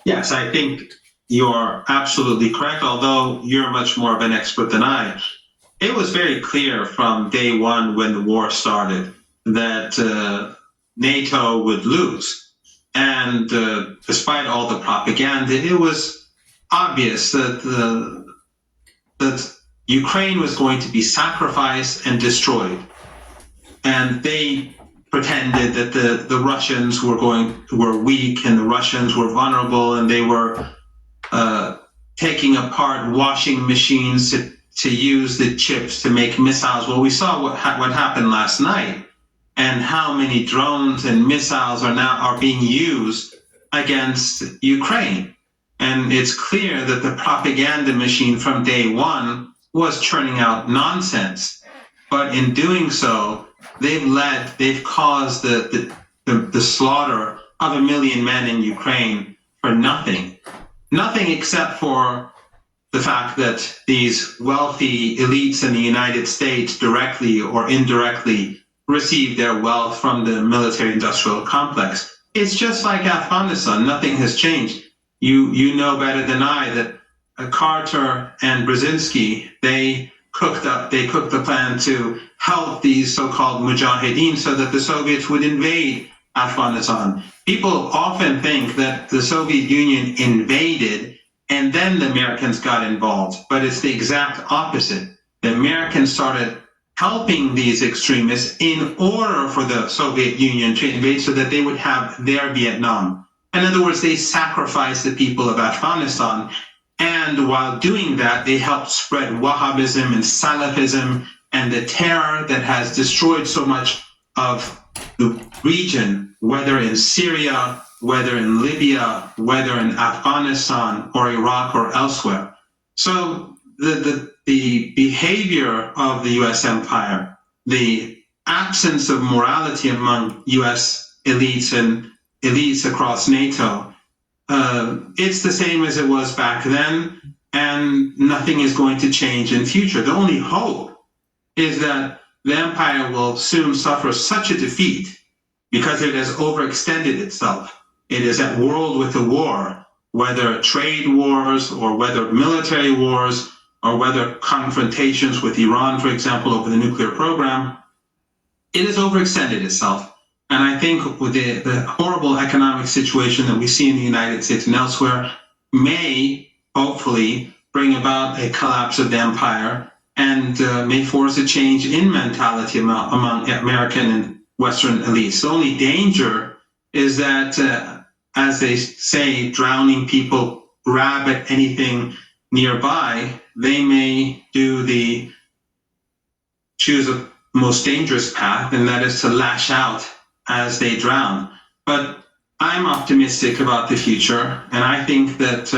Yes, I think you're absolutely correct, although you're much more of an expert than I. It was very clear from day one when the war started that NATO would lose. And despite all the propaganda, it was obvious that that Ukraine was going to be sacrificed and destroyed. And they pretended that the Russians were weak and the Russians were vulnerable, and they were taking apart washing machines to use the chips to make missiles. Well, we saw what happened last night. and how many drones and missiles are being used against Ukraine. And it's clear that the propaganda machine from day one was churning out nonsense. But in doing so, they've caused the slaughter of 1 million men in Ukraine for nothing. Nothing except for the fact that these wealthy elites in the United States directly or indirectly receive their wealth from the military industrial complex. It's just like Afghanistan. Nothing has changed. You know better than I that Carter and Brzezinski, they cooked the plan to help these so-called mujahideen so that the Soviets would invade Afghanistan. People often think that the Soviet Union invaded and then the Americans got involved, but it's the exact opposite. The Americans started helping these extremists in order for the Soviet Union to invade so that they would have their Vietnam. In other words, they sacrificed the people of Afghanistan, and while doing that, they helped spread Wahhabism and Salafism and the terror that has destroyed so much of the region, whether in Syria, whether in Libya, whether in Afghanistan or Iraq or elsewhere. So the behavior of the US empire, the absence of morality among US elites and elites across NATO, it's the same as it was back then, and nothing is going to change in future. The only hope is that the empire will soon suffer such a defeat because it has overextended itself. It is at war with the war, whether trade wars or whether military wars or whether confrontations with Iran, for example, over the nuclear program. It has overextended itself. And I think with the horrible economic situation that we see in the United States and elsewhere may hopefully bring about a collapse of the empire and may force a change in mentality among American and Western elites. The only danger is that, as they say, drowning people grab at anything nearby. They may choose a most dangerous path, and that is to lash out as they drown. But I'm optimistic about the future, and I think that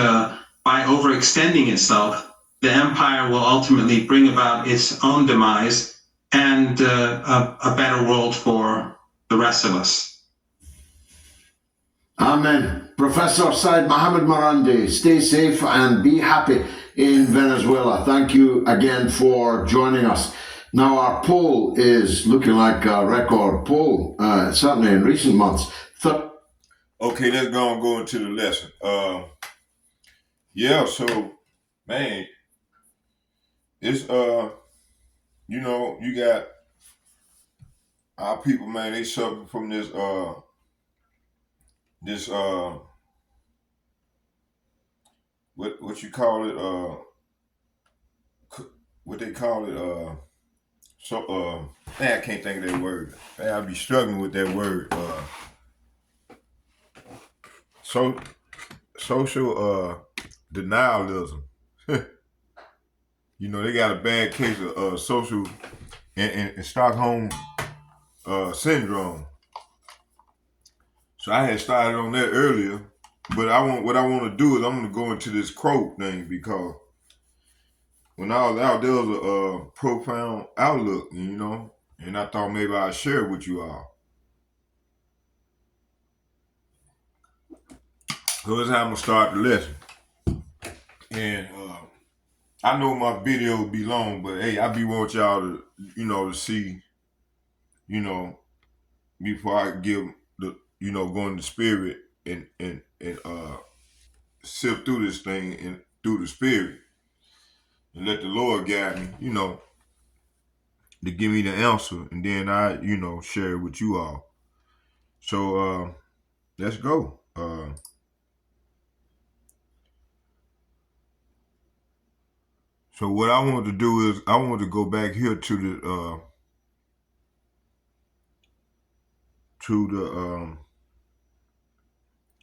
by overextending itself, the empire will ultimately bring about its own demise and a better world for the rest of us. Amen. Professor Said Mohammed Marandi, stay safe and be happy in Venezuela. Thank you again for joining us. Now, our poll is looking like a record poll, certainly in recent months. Okay, let's go into the lesson. Yeah, so, man, it's, you got our people, man, they suffer from this, what you call it, what they call it, man, I can't think of that word. Man, I be struggling with that word. Social denialism. They got a bad case of social and Stockholm syndrome. So I had started on that earlier, but what I want to do is I'm going to go into this quote thing, because when I was out, there was a profound outlook, and I thought maybe I'd share it with you all. So this is how I'm going to start the lesson. And I know my video will be long, but hey, I be want y'all to, to see, before I give the, go in the spirit and sift through this thing and through the spirit and let the Lord guide me, to give me the answer, and then I, share it with you all. So let's go. So what I want to do is I want to go back here to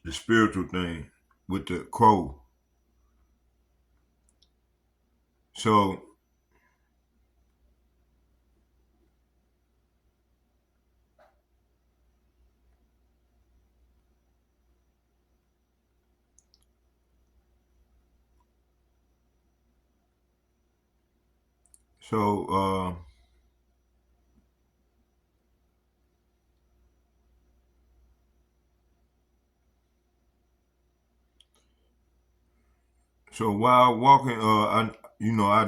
the spiritual thing with the quote. So So so while walking, I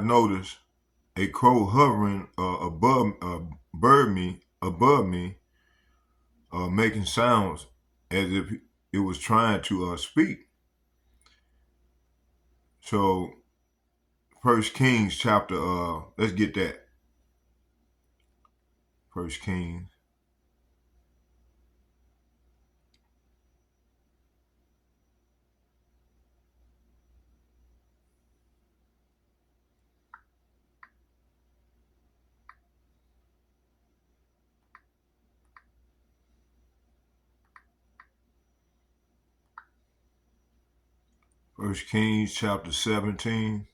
noticed a crow hovering above me, making sounds as if it was trying to speak. So First Kings chapter, let's get that. First Kings. First Kings chapter 17.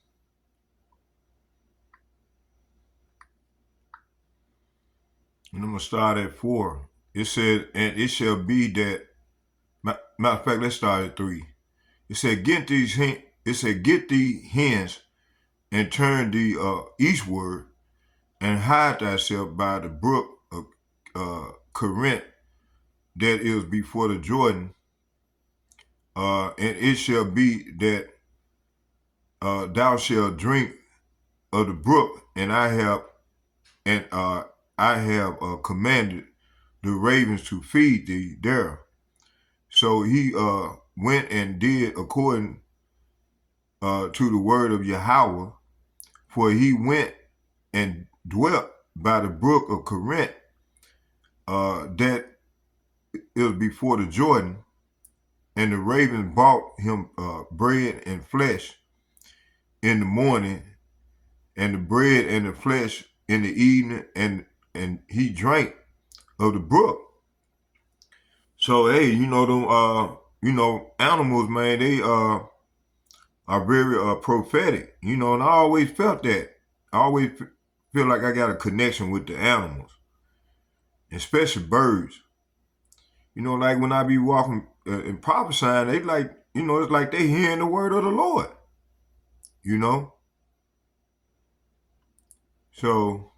And I'm going to start at 4. It said, and it shall be that, matter of fact, let's start at 3. It said, get thee hence and turn thee eastward and hide thyself by the brook of Corinth that is before the Jordan. And it shall be that thou shalt drink of the brook, and I have commanded the ravens to feed thee there. So he went and did according to the word of Yahweh, for he went and dwelt by the brook of Corinth that is before the Jordan, and the ravens brought him bread and flesh in the morning, and the bread and the flesh in the evening, and he drank of the brook. So hey, them animals, man, they are very prophetic, and I always felt that. I always feel like I got a connection with the animals, especially birds. Like when I be walking and prophesying, they like, it's like they hearing the word of the Lord, So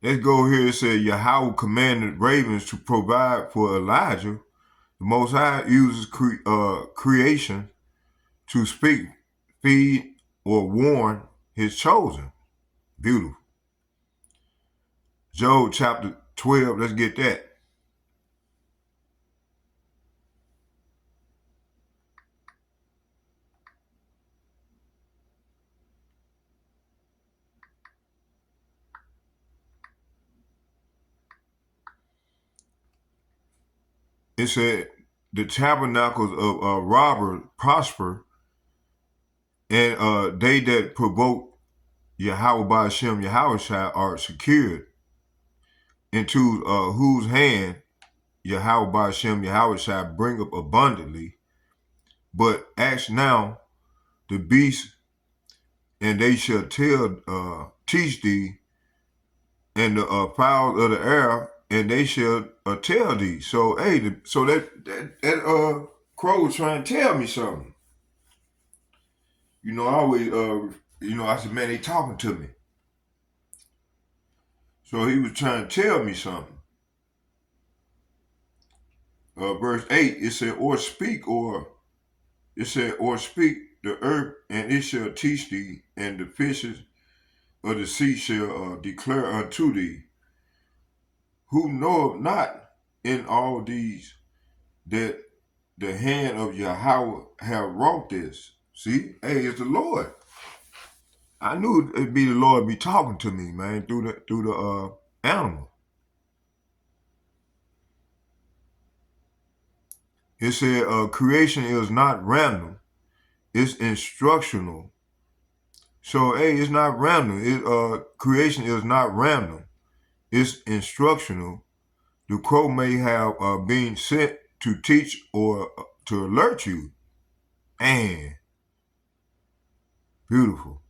let's go here. It says Yahweh commanded ravens to provide for Elijah. The Most High uses creation to speak, feed, or warn his chosen. Beautiful. Job chapter 12, let's get that. It said, the tabernacles of robbers prosper, and they that provoke Yahweh by Hashem Yahweh are secured, into whose hand Yahweh by Hashem Yahweh bring up abundantly. But ask now the beasts, and they shall teach thee, and the fowls of the air, and they shall tell thee. So hey, that crow was trying to tell me something. I always I said, man, they talking to me. So he was trying to tell me something. Verse 8, it said, or speak the earth, and it shall teach thee, and the fishes of the sea shall declare unto thee. Who knoweth not in all these that the hand of Yahweh have wrought this? See, hey, it's the Lord. I knew it'd be the Lord be talking to me, man, through the animal. It said, creation is not random, it's instructional. So, hey, it's not random. Creation is not random, it's instructional. The crow may have been sent to teach or to alert you. Man, beautiful.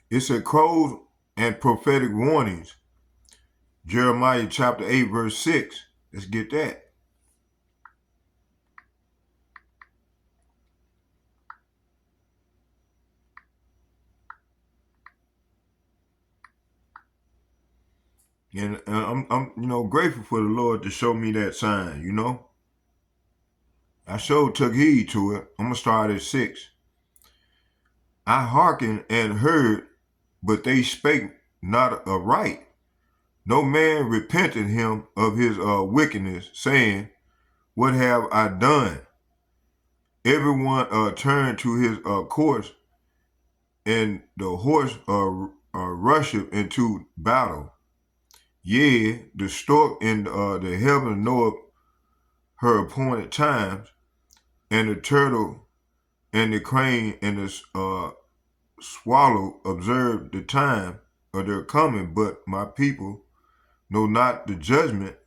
It said crows and prophetic warnings. Jeremiah chapter 8, verse 6. Let's get that. And I'm grateful for the Lord to show me that sign, I sure took heed to it. I'm going to start at 6. I hearkened and heard, but they spake not aright. No man repented him of his wickedness, saying, what have I done? Everyone turned to his course, and the horse rusheth into battle. Yea, the stork in the heaven knoweth her appointed times, and the turtle and the crane and the swallow observe the time of their coming, but my people know not the judgment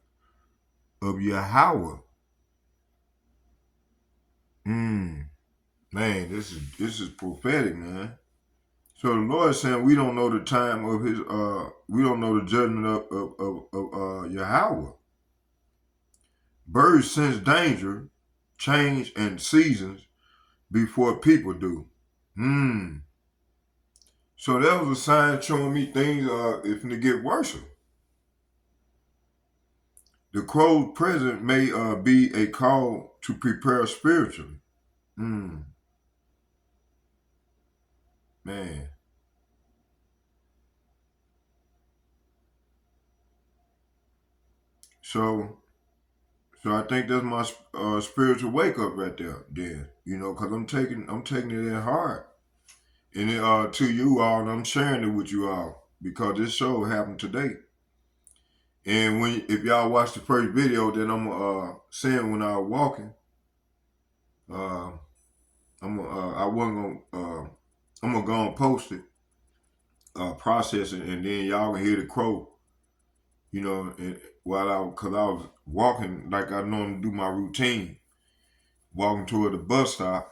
of Yahweh. Man, this is prophetic, man. So the Lord is saying we don't know the time of his we don't know the judgment of Yahweh. Birds sense danger, change, and seasons before people do. So that was a sign showing me things if to get worse. The crow's presence may be a call to prepare spiritually. Man. So I think that's my spiritual wake up right there, then, because I'm taking it in hard, and it, to you all, and I'm sharing it with you all because this show happened today. And if y'all watch the first video, then I'm saying when I was walking, I'm gonna go and post it, process it, and then y'all can hear the crow, and cause I was walking like I normally do my routine, walking toward the bus stop,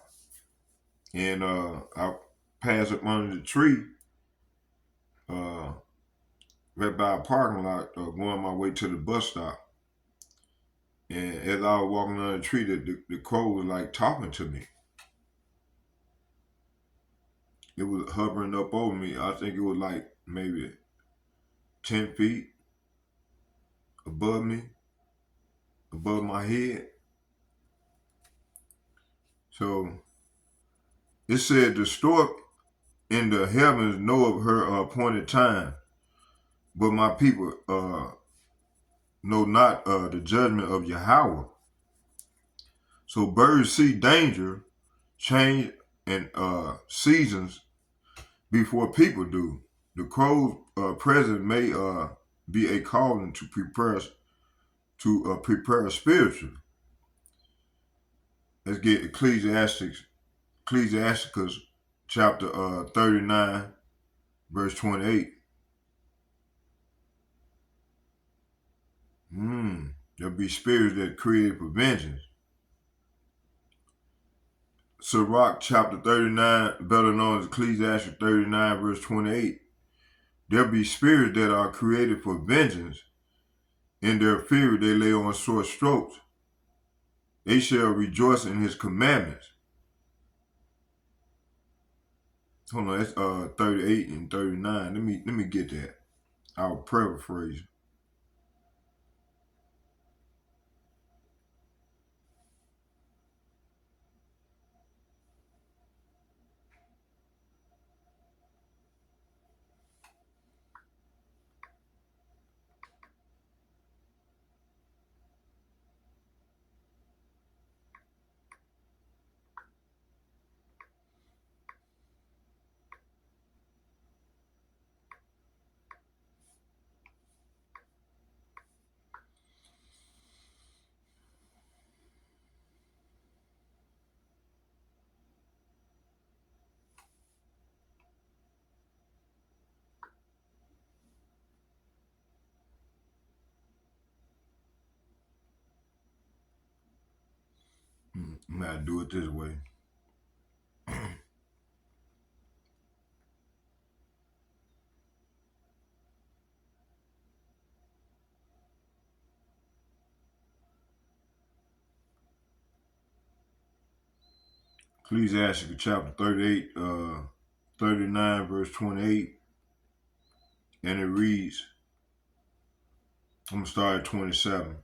and I passed up under the tree, right by a parking lot, going my way to the bus stop. And as I was walking under the tree, the crow was like talking to me. It was hovering up over me. I think it was like maybe 10 feet above me, above my head. So it said the stork in the heavens know of her appointed time, but my people know not the judgment of Yahweh. So birds see danger, change, and seasons before people do. The crow's presence may be a calling to prepare spiritually. Let's get Ecclesiasticus chapter 39, verse 28. There'll be spirits that created for vengeance. Sirach chapter 39, better known as Ecclesiastes 39, verse 28. There'll be spirits that are created for vengeance. In their fury they lay on sore strokes. They shall rejoice in his commandments. Hold on, that's 38 and 39. Let me get that. I'll paraphrase it. I'm going to do it this way. Ecclesiastes chapter 38, 39, verse 28. And it reads, I'm going to start at 27.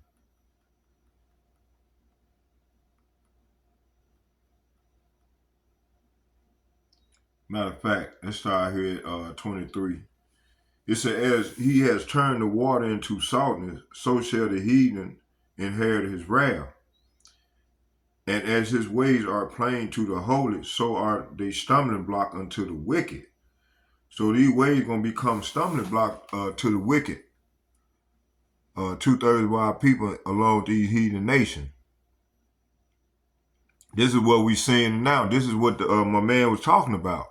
Matter of fact, let's start here at 23. It says, as he has turned the water into saltness, so shall the heathen inherit his wrath. And as his ways are plain to the holy, so are they stumbling block unto the wicked. So these ways going to become stumbling block to the wicked. 2/3 of our people along these heathen nations. This is what we're seeing now. This is what my man was talking about.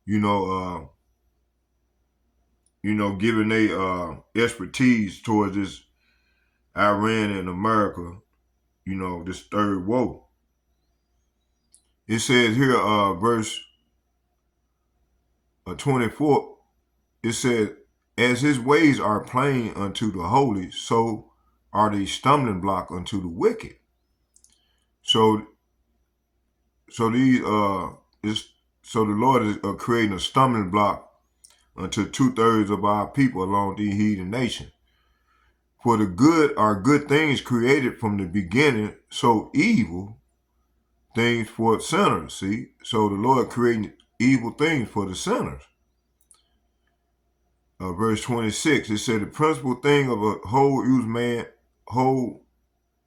Giving their expertise towards this Iran and America, this third woe. It says here, verse 24, it says, as his ways are plain unto the holy, so are they stumbling block unto the wicked. So the Lord is creating a stumbling block unto 2/3 of our people along the heathen nation. For the good are good things created from the beginning, so evil things for sinners. See, so the Lord creating evil things for the sinners. Verse 26, it said the principal thing of a whole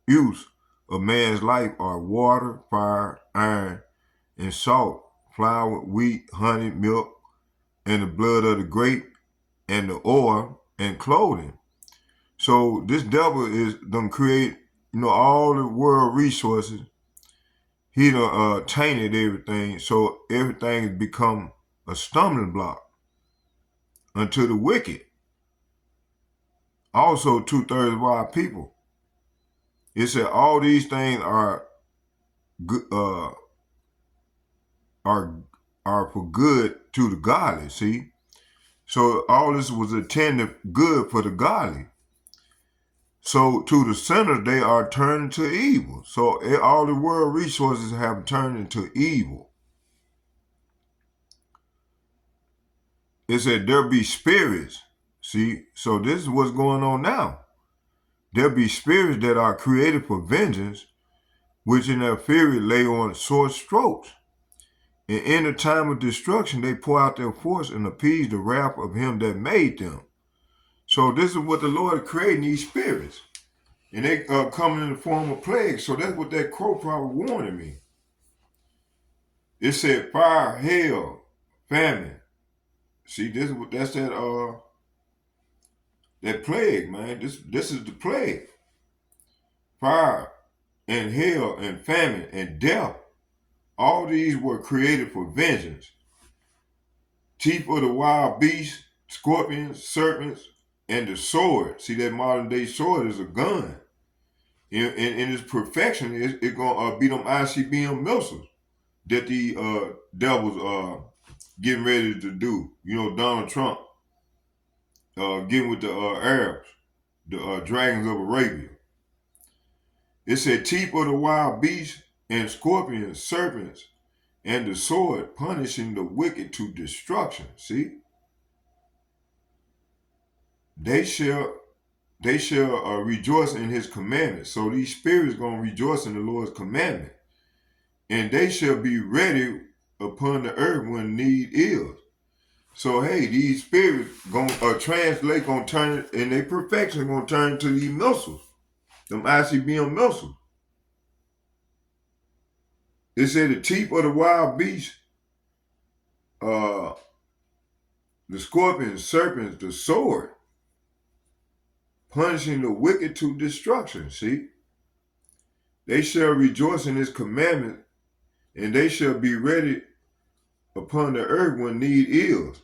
use of man's life are water, fire, iron, and salt, flour, wheat, honey, milk, and the blood of the grape, and the oil, and clothing. So this devil is done create, all the world resources. He done tainted everything, so everything has become a stumbling block unto the wicked. Also 2/3 of our people. It said all these things are for good to the godly, see? So all this was intended good for the godly. So to the sinners, they are turned to evil. So all the world resources have turned into evil. It said there be spirits. See, so this is what's going on now. There be spirits that are created for vengeance, which in their fury lay on sword strokes. And in the time of destruction, they pour out their force and appease the wrath of him that made them. So this is what the Lord creating, these spirits. And they coming in the form of plagues. So that's what that crow probably warning me. It said fire, hail, famine. See, that's that plague, man. This is the plague. Fire and hail and famine and death. All these were created for vengeance. Teeth of the wild beasts, scorpions, serpents, and the sword. See, that modern day sword is a gun. In its perfection, it's going to be them ICBM missiles that the devils getting ready to do. Donald Trump getting with the Arabs, the dragons of Arabia. It said teeth of the wild beasts and scorpions, serpents, and the sword, punishing the wicked to destruction. See? They shall rejoice in his commandments. So these spirits going to rejoice in the Lord's commandment. And they shall be ready upon the earth when need is. So, hey, these spirits going to translate, going to turn, in their perfection, going to turn to these missiles. Them ICBM missiles. It said the teeth of the wild beast, the scorpions, serpents, the sword, punishing the wicked to destruction, see? They shall rejoice in his commandment, and they shall be ready upon the earth when need is.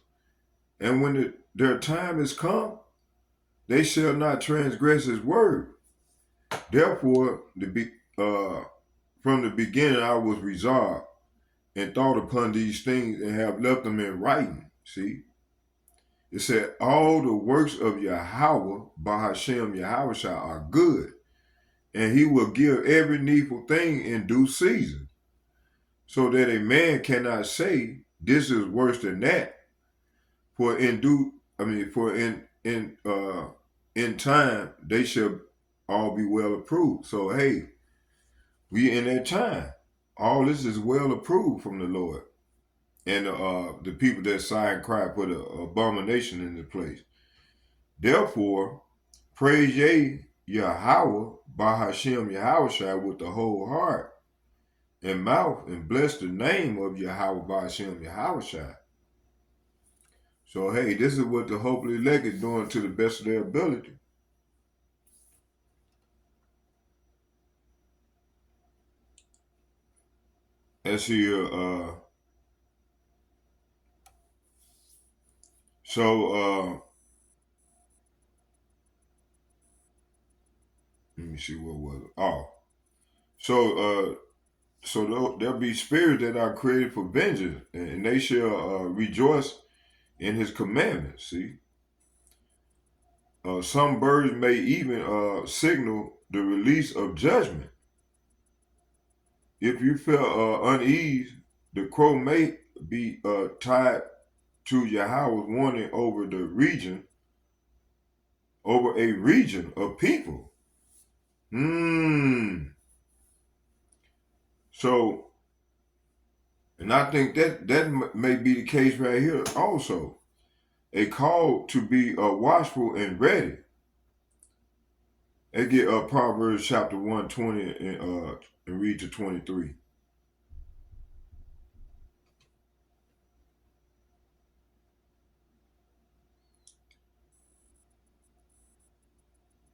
And when their time is come, they shall not transgress his word. Therefore, from the beginning I was resolved and thought upon these things and have left them in writing. See? It said, all the works of Yahweh, Bahashem Yahweh are good, and he will give every needful thing in due season, so that a man cannot say, this is worse than that. For in in time they shall all be well approved. So hey, we in that time. All this is well approved from the Lord. And the people that sigh and cry put an abomination in the place. Therefore, praise ye Yahweh, Bahashem Yahushai with the whole heart and mouth, and bless the name of Yahweh, Bahashem Yahushai. So hey, this is what the hopefully elect is doing to the best of their ability. Let's see here. Let me see, what was it? Oh, so there'll be spirits that are created for vengeance, and they shall rejoice in his commandments. See, some birds may even signal the release of judgment. If you feel unease, the crow may be tied to Yahweh's warning over a region of people. So, and I think that may be the case right here also. A call to be watchful and ready. They get Proverbs chapter 120 and read to 23.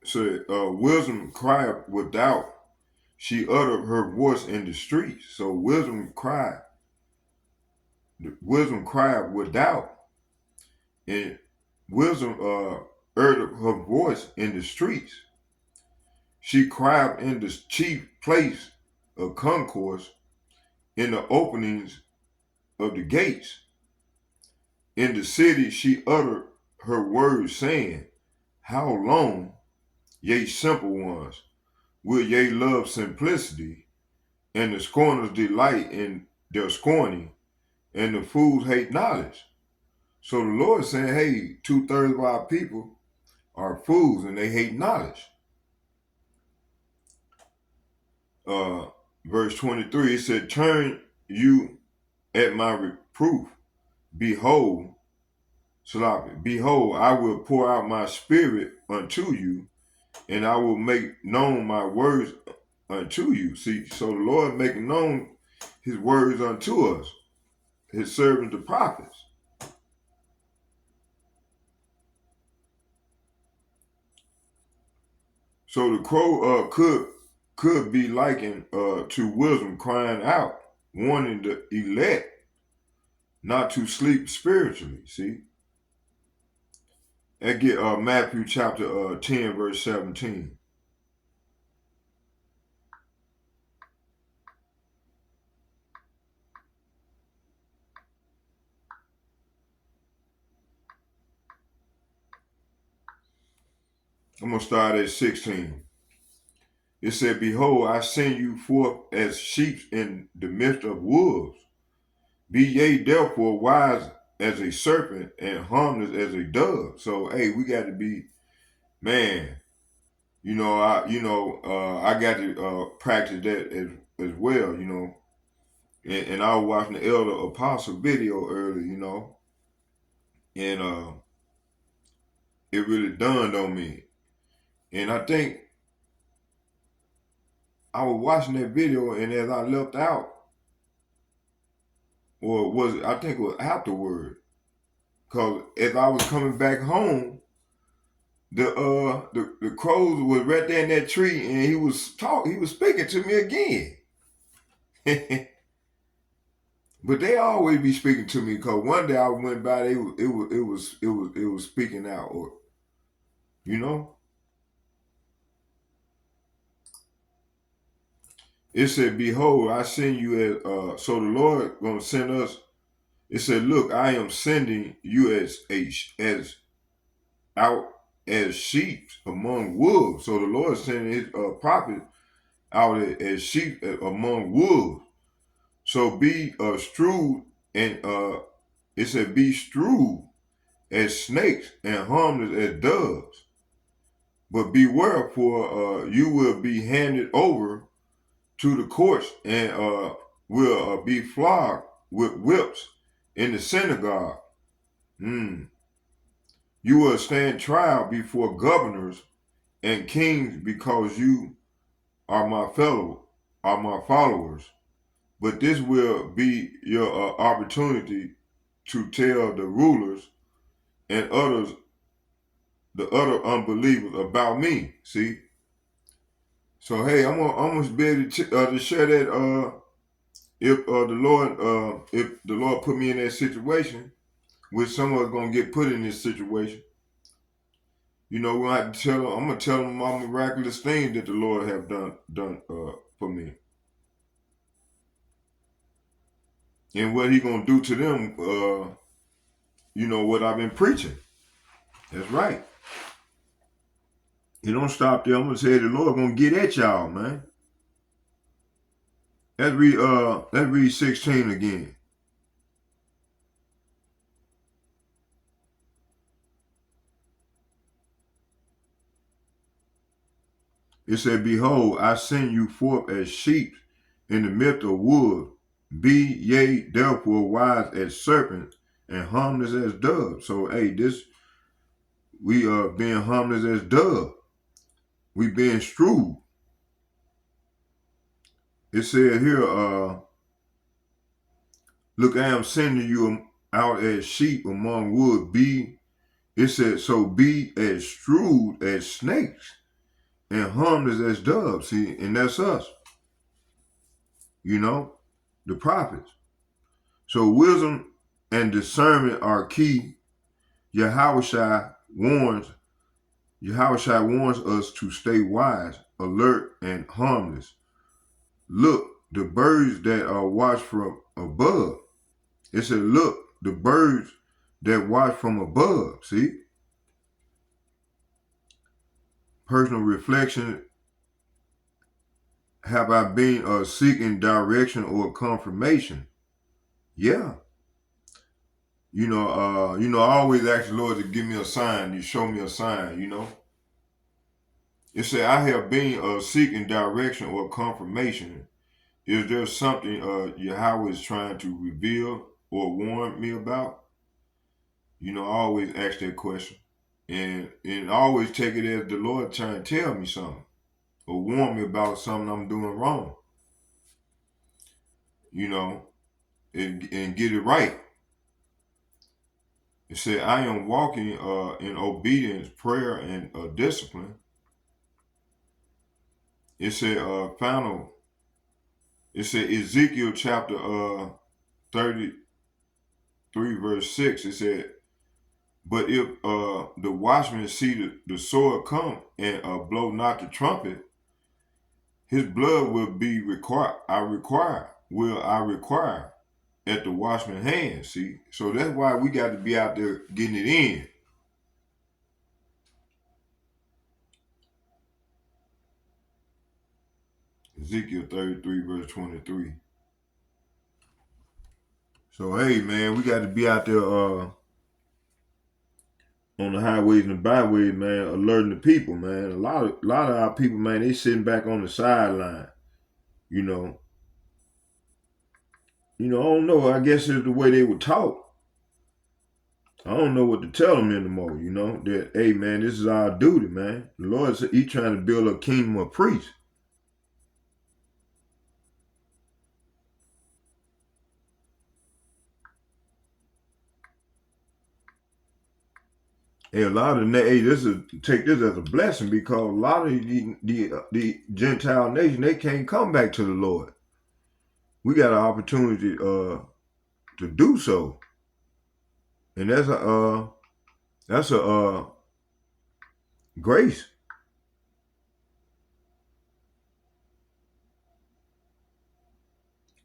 So wisdom cried without, she uttered her voice in the streets. So wisdom cried without, and wisdom uttered her voice in the streets. She cried in the chief place of concourse, in the openings of the gates. In the city she uttered her words, saying, how long, ye simple ones, will ye love simplicity, and the scorners delight in their scorning, and the fools hate knowledge. So the Lord is saying, hey, 2/3 of our people are fools and they hate knowledge. Verse 23, it said, turn you at my reproof. Behold, I will pour out my spirit unto you, and I will make known my words unto you. See, so the Lord making known his words unto us, his servants, the prophets. So the crow could be likened to wisdom crying out, warning the elect not to sleep spiritually. See, and get Matthew chapter 10 verse 17. I'm going to start at 16. It said, behold, I send you forth as sheep in the midst of wolves. Be ye therefore wise as a serpent and harmless as a dove. So, hey, we got to be, man, I got to practice that as well, And I was watching the Elder Apostle video earlier, and it really dawned on me. And I think I was watching that video, and as I left out, or I think it was afterward, because as I was coming back home, the crows was right there in that tree, and he was speaking to me again. But they always be speaking to me, because one day I went by, it was speaking out, or It said, behold, I send you as, so the Lord going to send us. It said, look, I am sending you as out as sheep among wolves. So the Lord is sending his prophet out as sheep among wolves. So be shrewd, and it said, be shrewd as snakes and harmless as doves. But beware, for you will be handed over to the courts and will be flogged with whips in the synagogue. Mm. You will stand trial before governors and kings because you are my followers. But this will be your opportunity to tell the rulers and the other unbelievers about me. See, so hey, I'm gonna be able to share that if the Lord put me in that situation, which some of us gonna get put in this situation. You know, we have to tell them. I'm gonna tell them my miraculous things that the Lord have done for me, and what He gonna do to them. You know what I've been preaching. That's right. He don't stop there. I'm gonna say the Lord gonna get at y'all, man. Let's read 16 again. It said, behold, I send you forth as sheep in the midst of wolves. Be ye therefore wise as serpents and harmless as doves. So hey, we are being harmless as doves. We being shrewd. It said here, look, I am sending you out as sheep among wolves. It said, so be as shrewd as snakes and harmless as doves. See, and that's us. You know, the prophets. So wisdom and discernment are key. Yahushua warns us to stay wise, alert, and harmless. Look, the birds that are watched from above. It said, look, the birds that watch from above. See? Personal reflection. Have I been seeking direction or confirmation? Yeah. I always ask the Lord to give me a sign. You show me a sign, It said, I have been seeking direction or confirmation. Is there something Yahweh is trying to reveal or warn me about? I always ask that question. And I always take it as the Lord trying to tell me something or warn me about something I'm doing wrong. And get it right. It said, I am walking in obedience, prayer, and discipline. It said, Ezekiel chapter 33, verse 6. It said, but if the watchman see the sword come and blow not the trumpet, his blood will be required. Will I require at the watchman's hand? See, so that's why we got to be out there getting it in. Ezekiel 33, verse 23. So hey, man, we got to be out there on the highways and the byways, man, alerting the people, man. A lot of our people, man, they sitting back on the sideline. I don't know. I guess it's the way they were taught. I don't know what to tell them anymore, that, hey, man, this is our duty, man. The Lord said He's trying to build a kingdom of priests. Hey, take this as a blessing, because a lot of the Gentile nation, they can't come back to the Lord. We got an opportunity to do so, and that's a grace.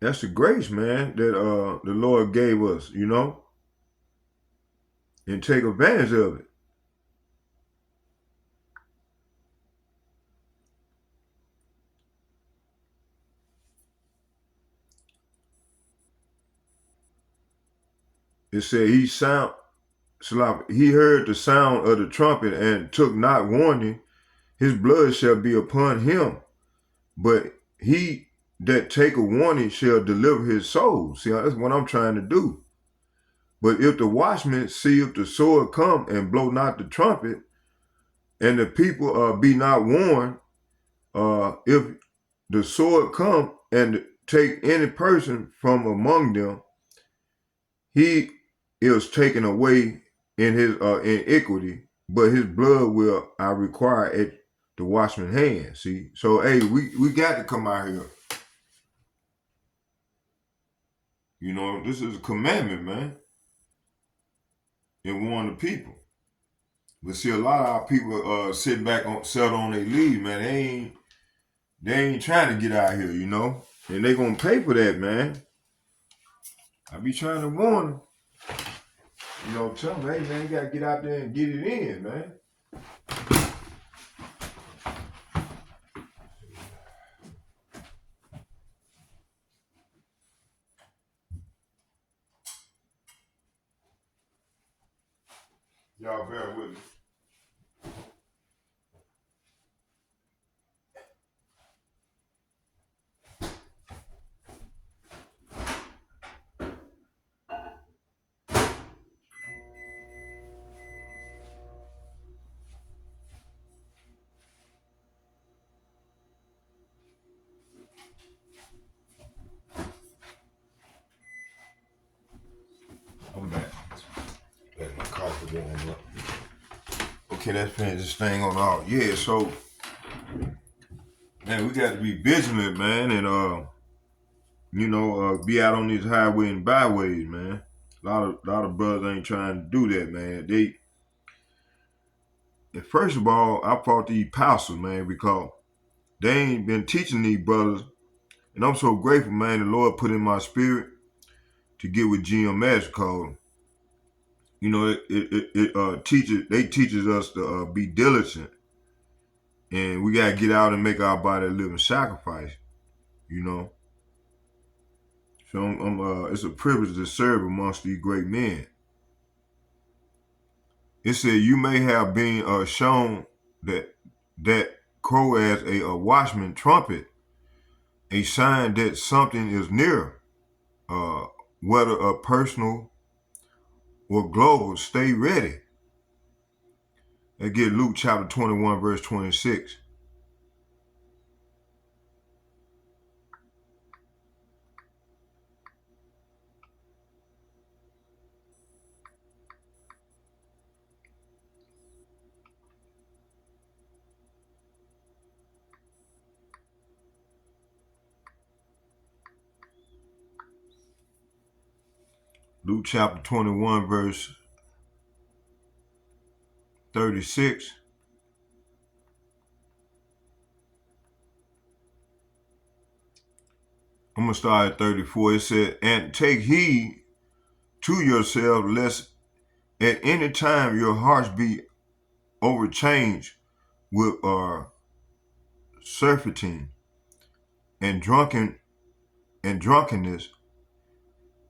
That's the grace, man, that the Lord gave us, and take advantage of it. It said he heard the sound of the trumpet and took not warning, his blood shall be upon him, but he that take a warning shall deliver his soul. See, that's what I'm trying to do. But if the watchman see if the sword come and blow not the trumpet, and the people be not warned, if the sword come and take any person from among them, he is taken away in his iniquity, but his blood will I require at the watchman's hand. See, so hey, we got to come out here. You know, this is a commandment, man. And warn the people. But see, a lot of our people sitting back settled on their leave, man. They ain't trying to get out here, you know. And they gonna pay for that, man. I be trying to warn them. You know, tell them, hey man, you gotta get out there and get it in, man. Y'all bear with me. I'm back. Let my coffee warm up. Okay, let's finish this thing on all. Yeah, so man, we got to be vigilant, man, and you know, be out on these highways and byways, man. A lot of brothers ain't trying to do that, man. And first of all, I fought these pastors, man, because they ain't been teaching these brothers, and I'm so grateful, man. The Lord put in my spirit to get with GMS, because you know it teaches us to be diligent, and we gotta get out and make our body a living sacrifice, you know. So it's a privilege to serve amongst these great men. It said you may have been shown that crow as a watchman trumpet, a sign that something is near, whether a personal or global. Stay ready. And get Luke chapter 21, verse 26. Luke chapter 21, verse 36. I'm going to start at 34. It said, and take heed to yourself, lest at any time your hearts be overchanged with surfeiting and drunkenness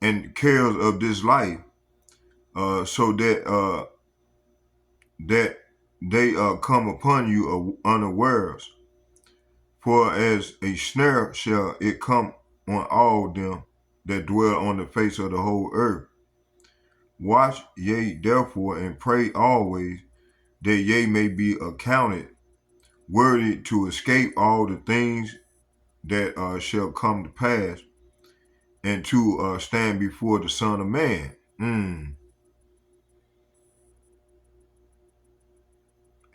and cares of this life, so that they come upon you unawares. For as a snare shall it come on all them that dwell on the face of the whole earth. Watch ye therefore and pray always, that ye may be accounted worthy to escape all the things that shall come to pass, and to stand before the Son of Man.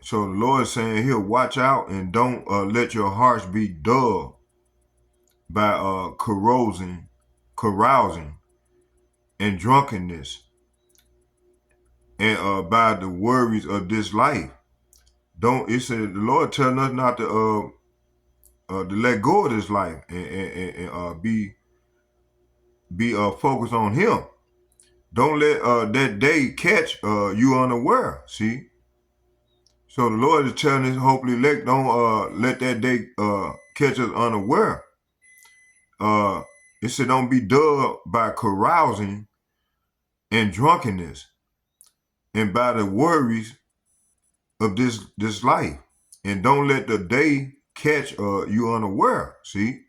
So the Lord is saying here, watch out and don't let your hearts be dulled by carousing and drunkenness, and by the worries of this life. It said the Lord telling us not to let go of this life and be focused on Him. Don't let that day catch you unaware. See, so the Lord is telling His hopefully elect, don't let that day catch us unaware. It said don't be dulled by carousing and drunkenness, and by the worries of this life, and don't let the day catch you unaware. See,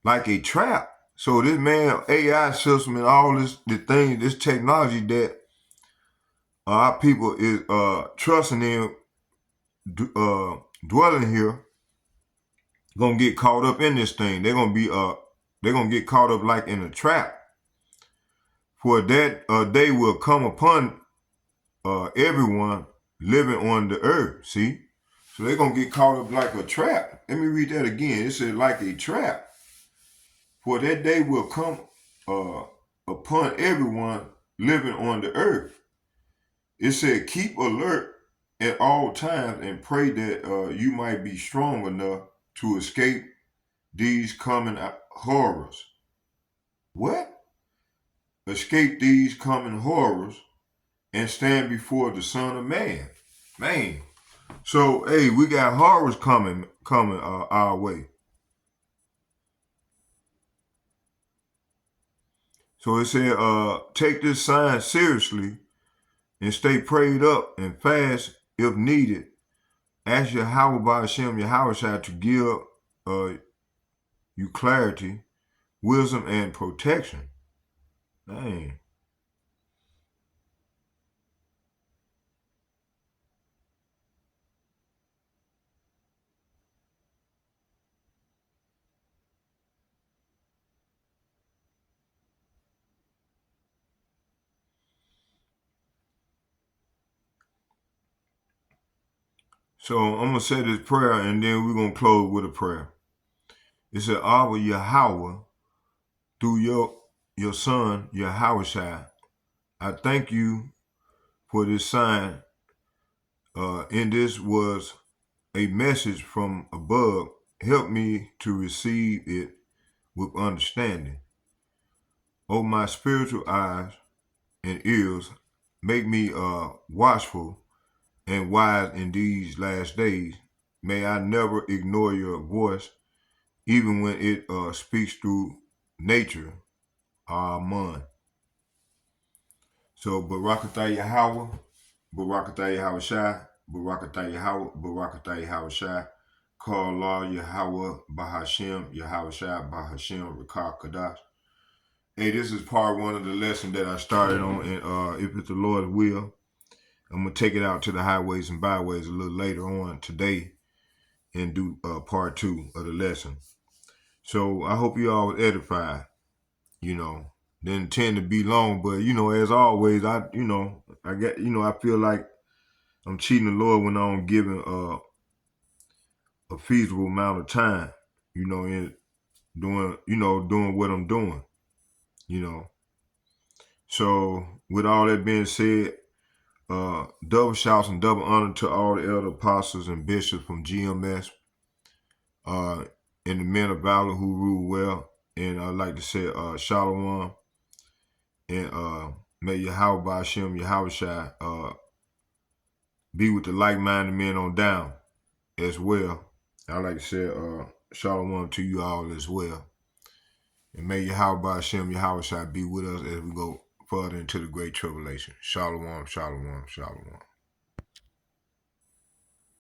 like a trap. So this man AI system and all this technology that our people is trusting in, dwelling here, gonna get caught up in this thing. They're gonna get caught up like in a trap. For that day will come upon everyone living on the earth. See, so they're gonna get caught up like a trap. Let me read that again. It said like a trap. For that day will come upon everyone living on the earth. It said, keep alert at all times and pray that you might be strong enough to escape these coming horrors. What? Escape these coming horrors and stand before the Son of Man. Man. So, hey, we got horrors coming our way. So it said, take this sign seriously and stay prayed up and fast if needed. Ask Yahweh Ba'Shem Yahushua to give you clarity, wisdom, and protection. Dang. So I'm going to say this prayer and then we're going to close with a prayer. It said, Abba Yahweh, through your son, Yahushua, I thank you for this sign. And this was a message from above. Help me to receive it with understanding. Oh, my spiritual eyes and ears, make me watchful and wise in these last days. May I never ignore your voice, even when it speaks through nature. Amen. So, Barakatah Yahweh, Barakatah Yahushua, Barakatah Yahweh, Barakatah Yahushua, call Allah Yahweh, Bahashem, Yahushua, Bahashem, Rakah Kadash. Hey, this is part one of the lesson that I started on, and if it's the Lord's will, I'm going to take it out to the highways and byways a little later on today and do part two of the lesson. So I hope you all was edified. Didn't intend to be long, but as always, I feel like I'm cheating the Lord when I'm giving a feasible amount of time, in doing what I'm doing, So with all that being said, double shouts and double honor to all the elder apostles and bishops from GMS, and the men of valor who rule well. And I'd like to say Shalom, and may Yahweh Ba'Shem Yahushua be with the like-minded men on down as well. I'd like to say Shalom to you all as well. And may Yahweh Ba'Shem Yahushua be with us as we go further into the great tribulation. Shalom, shalom, shalom.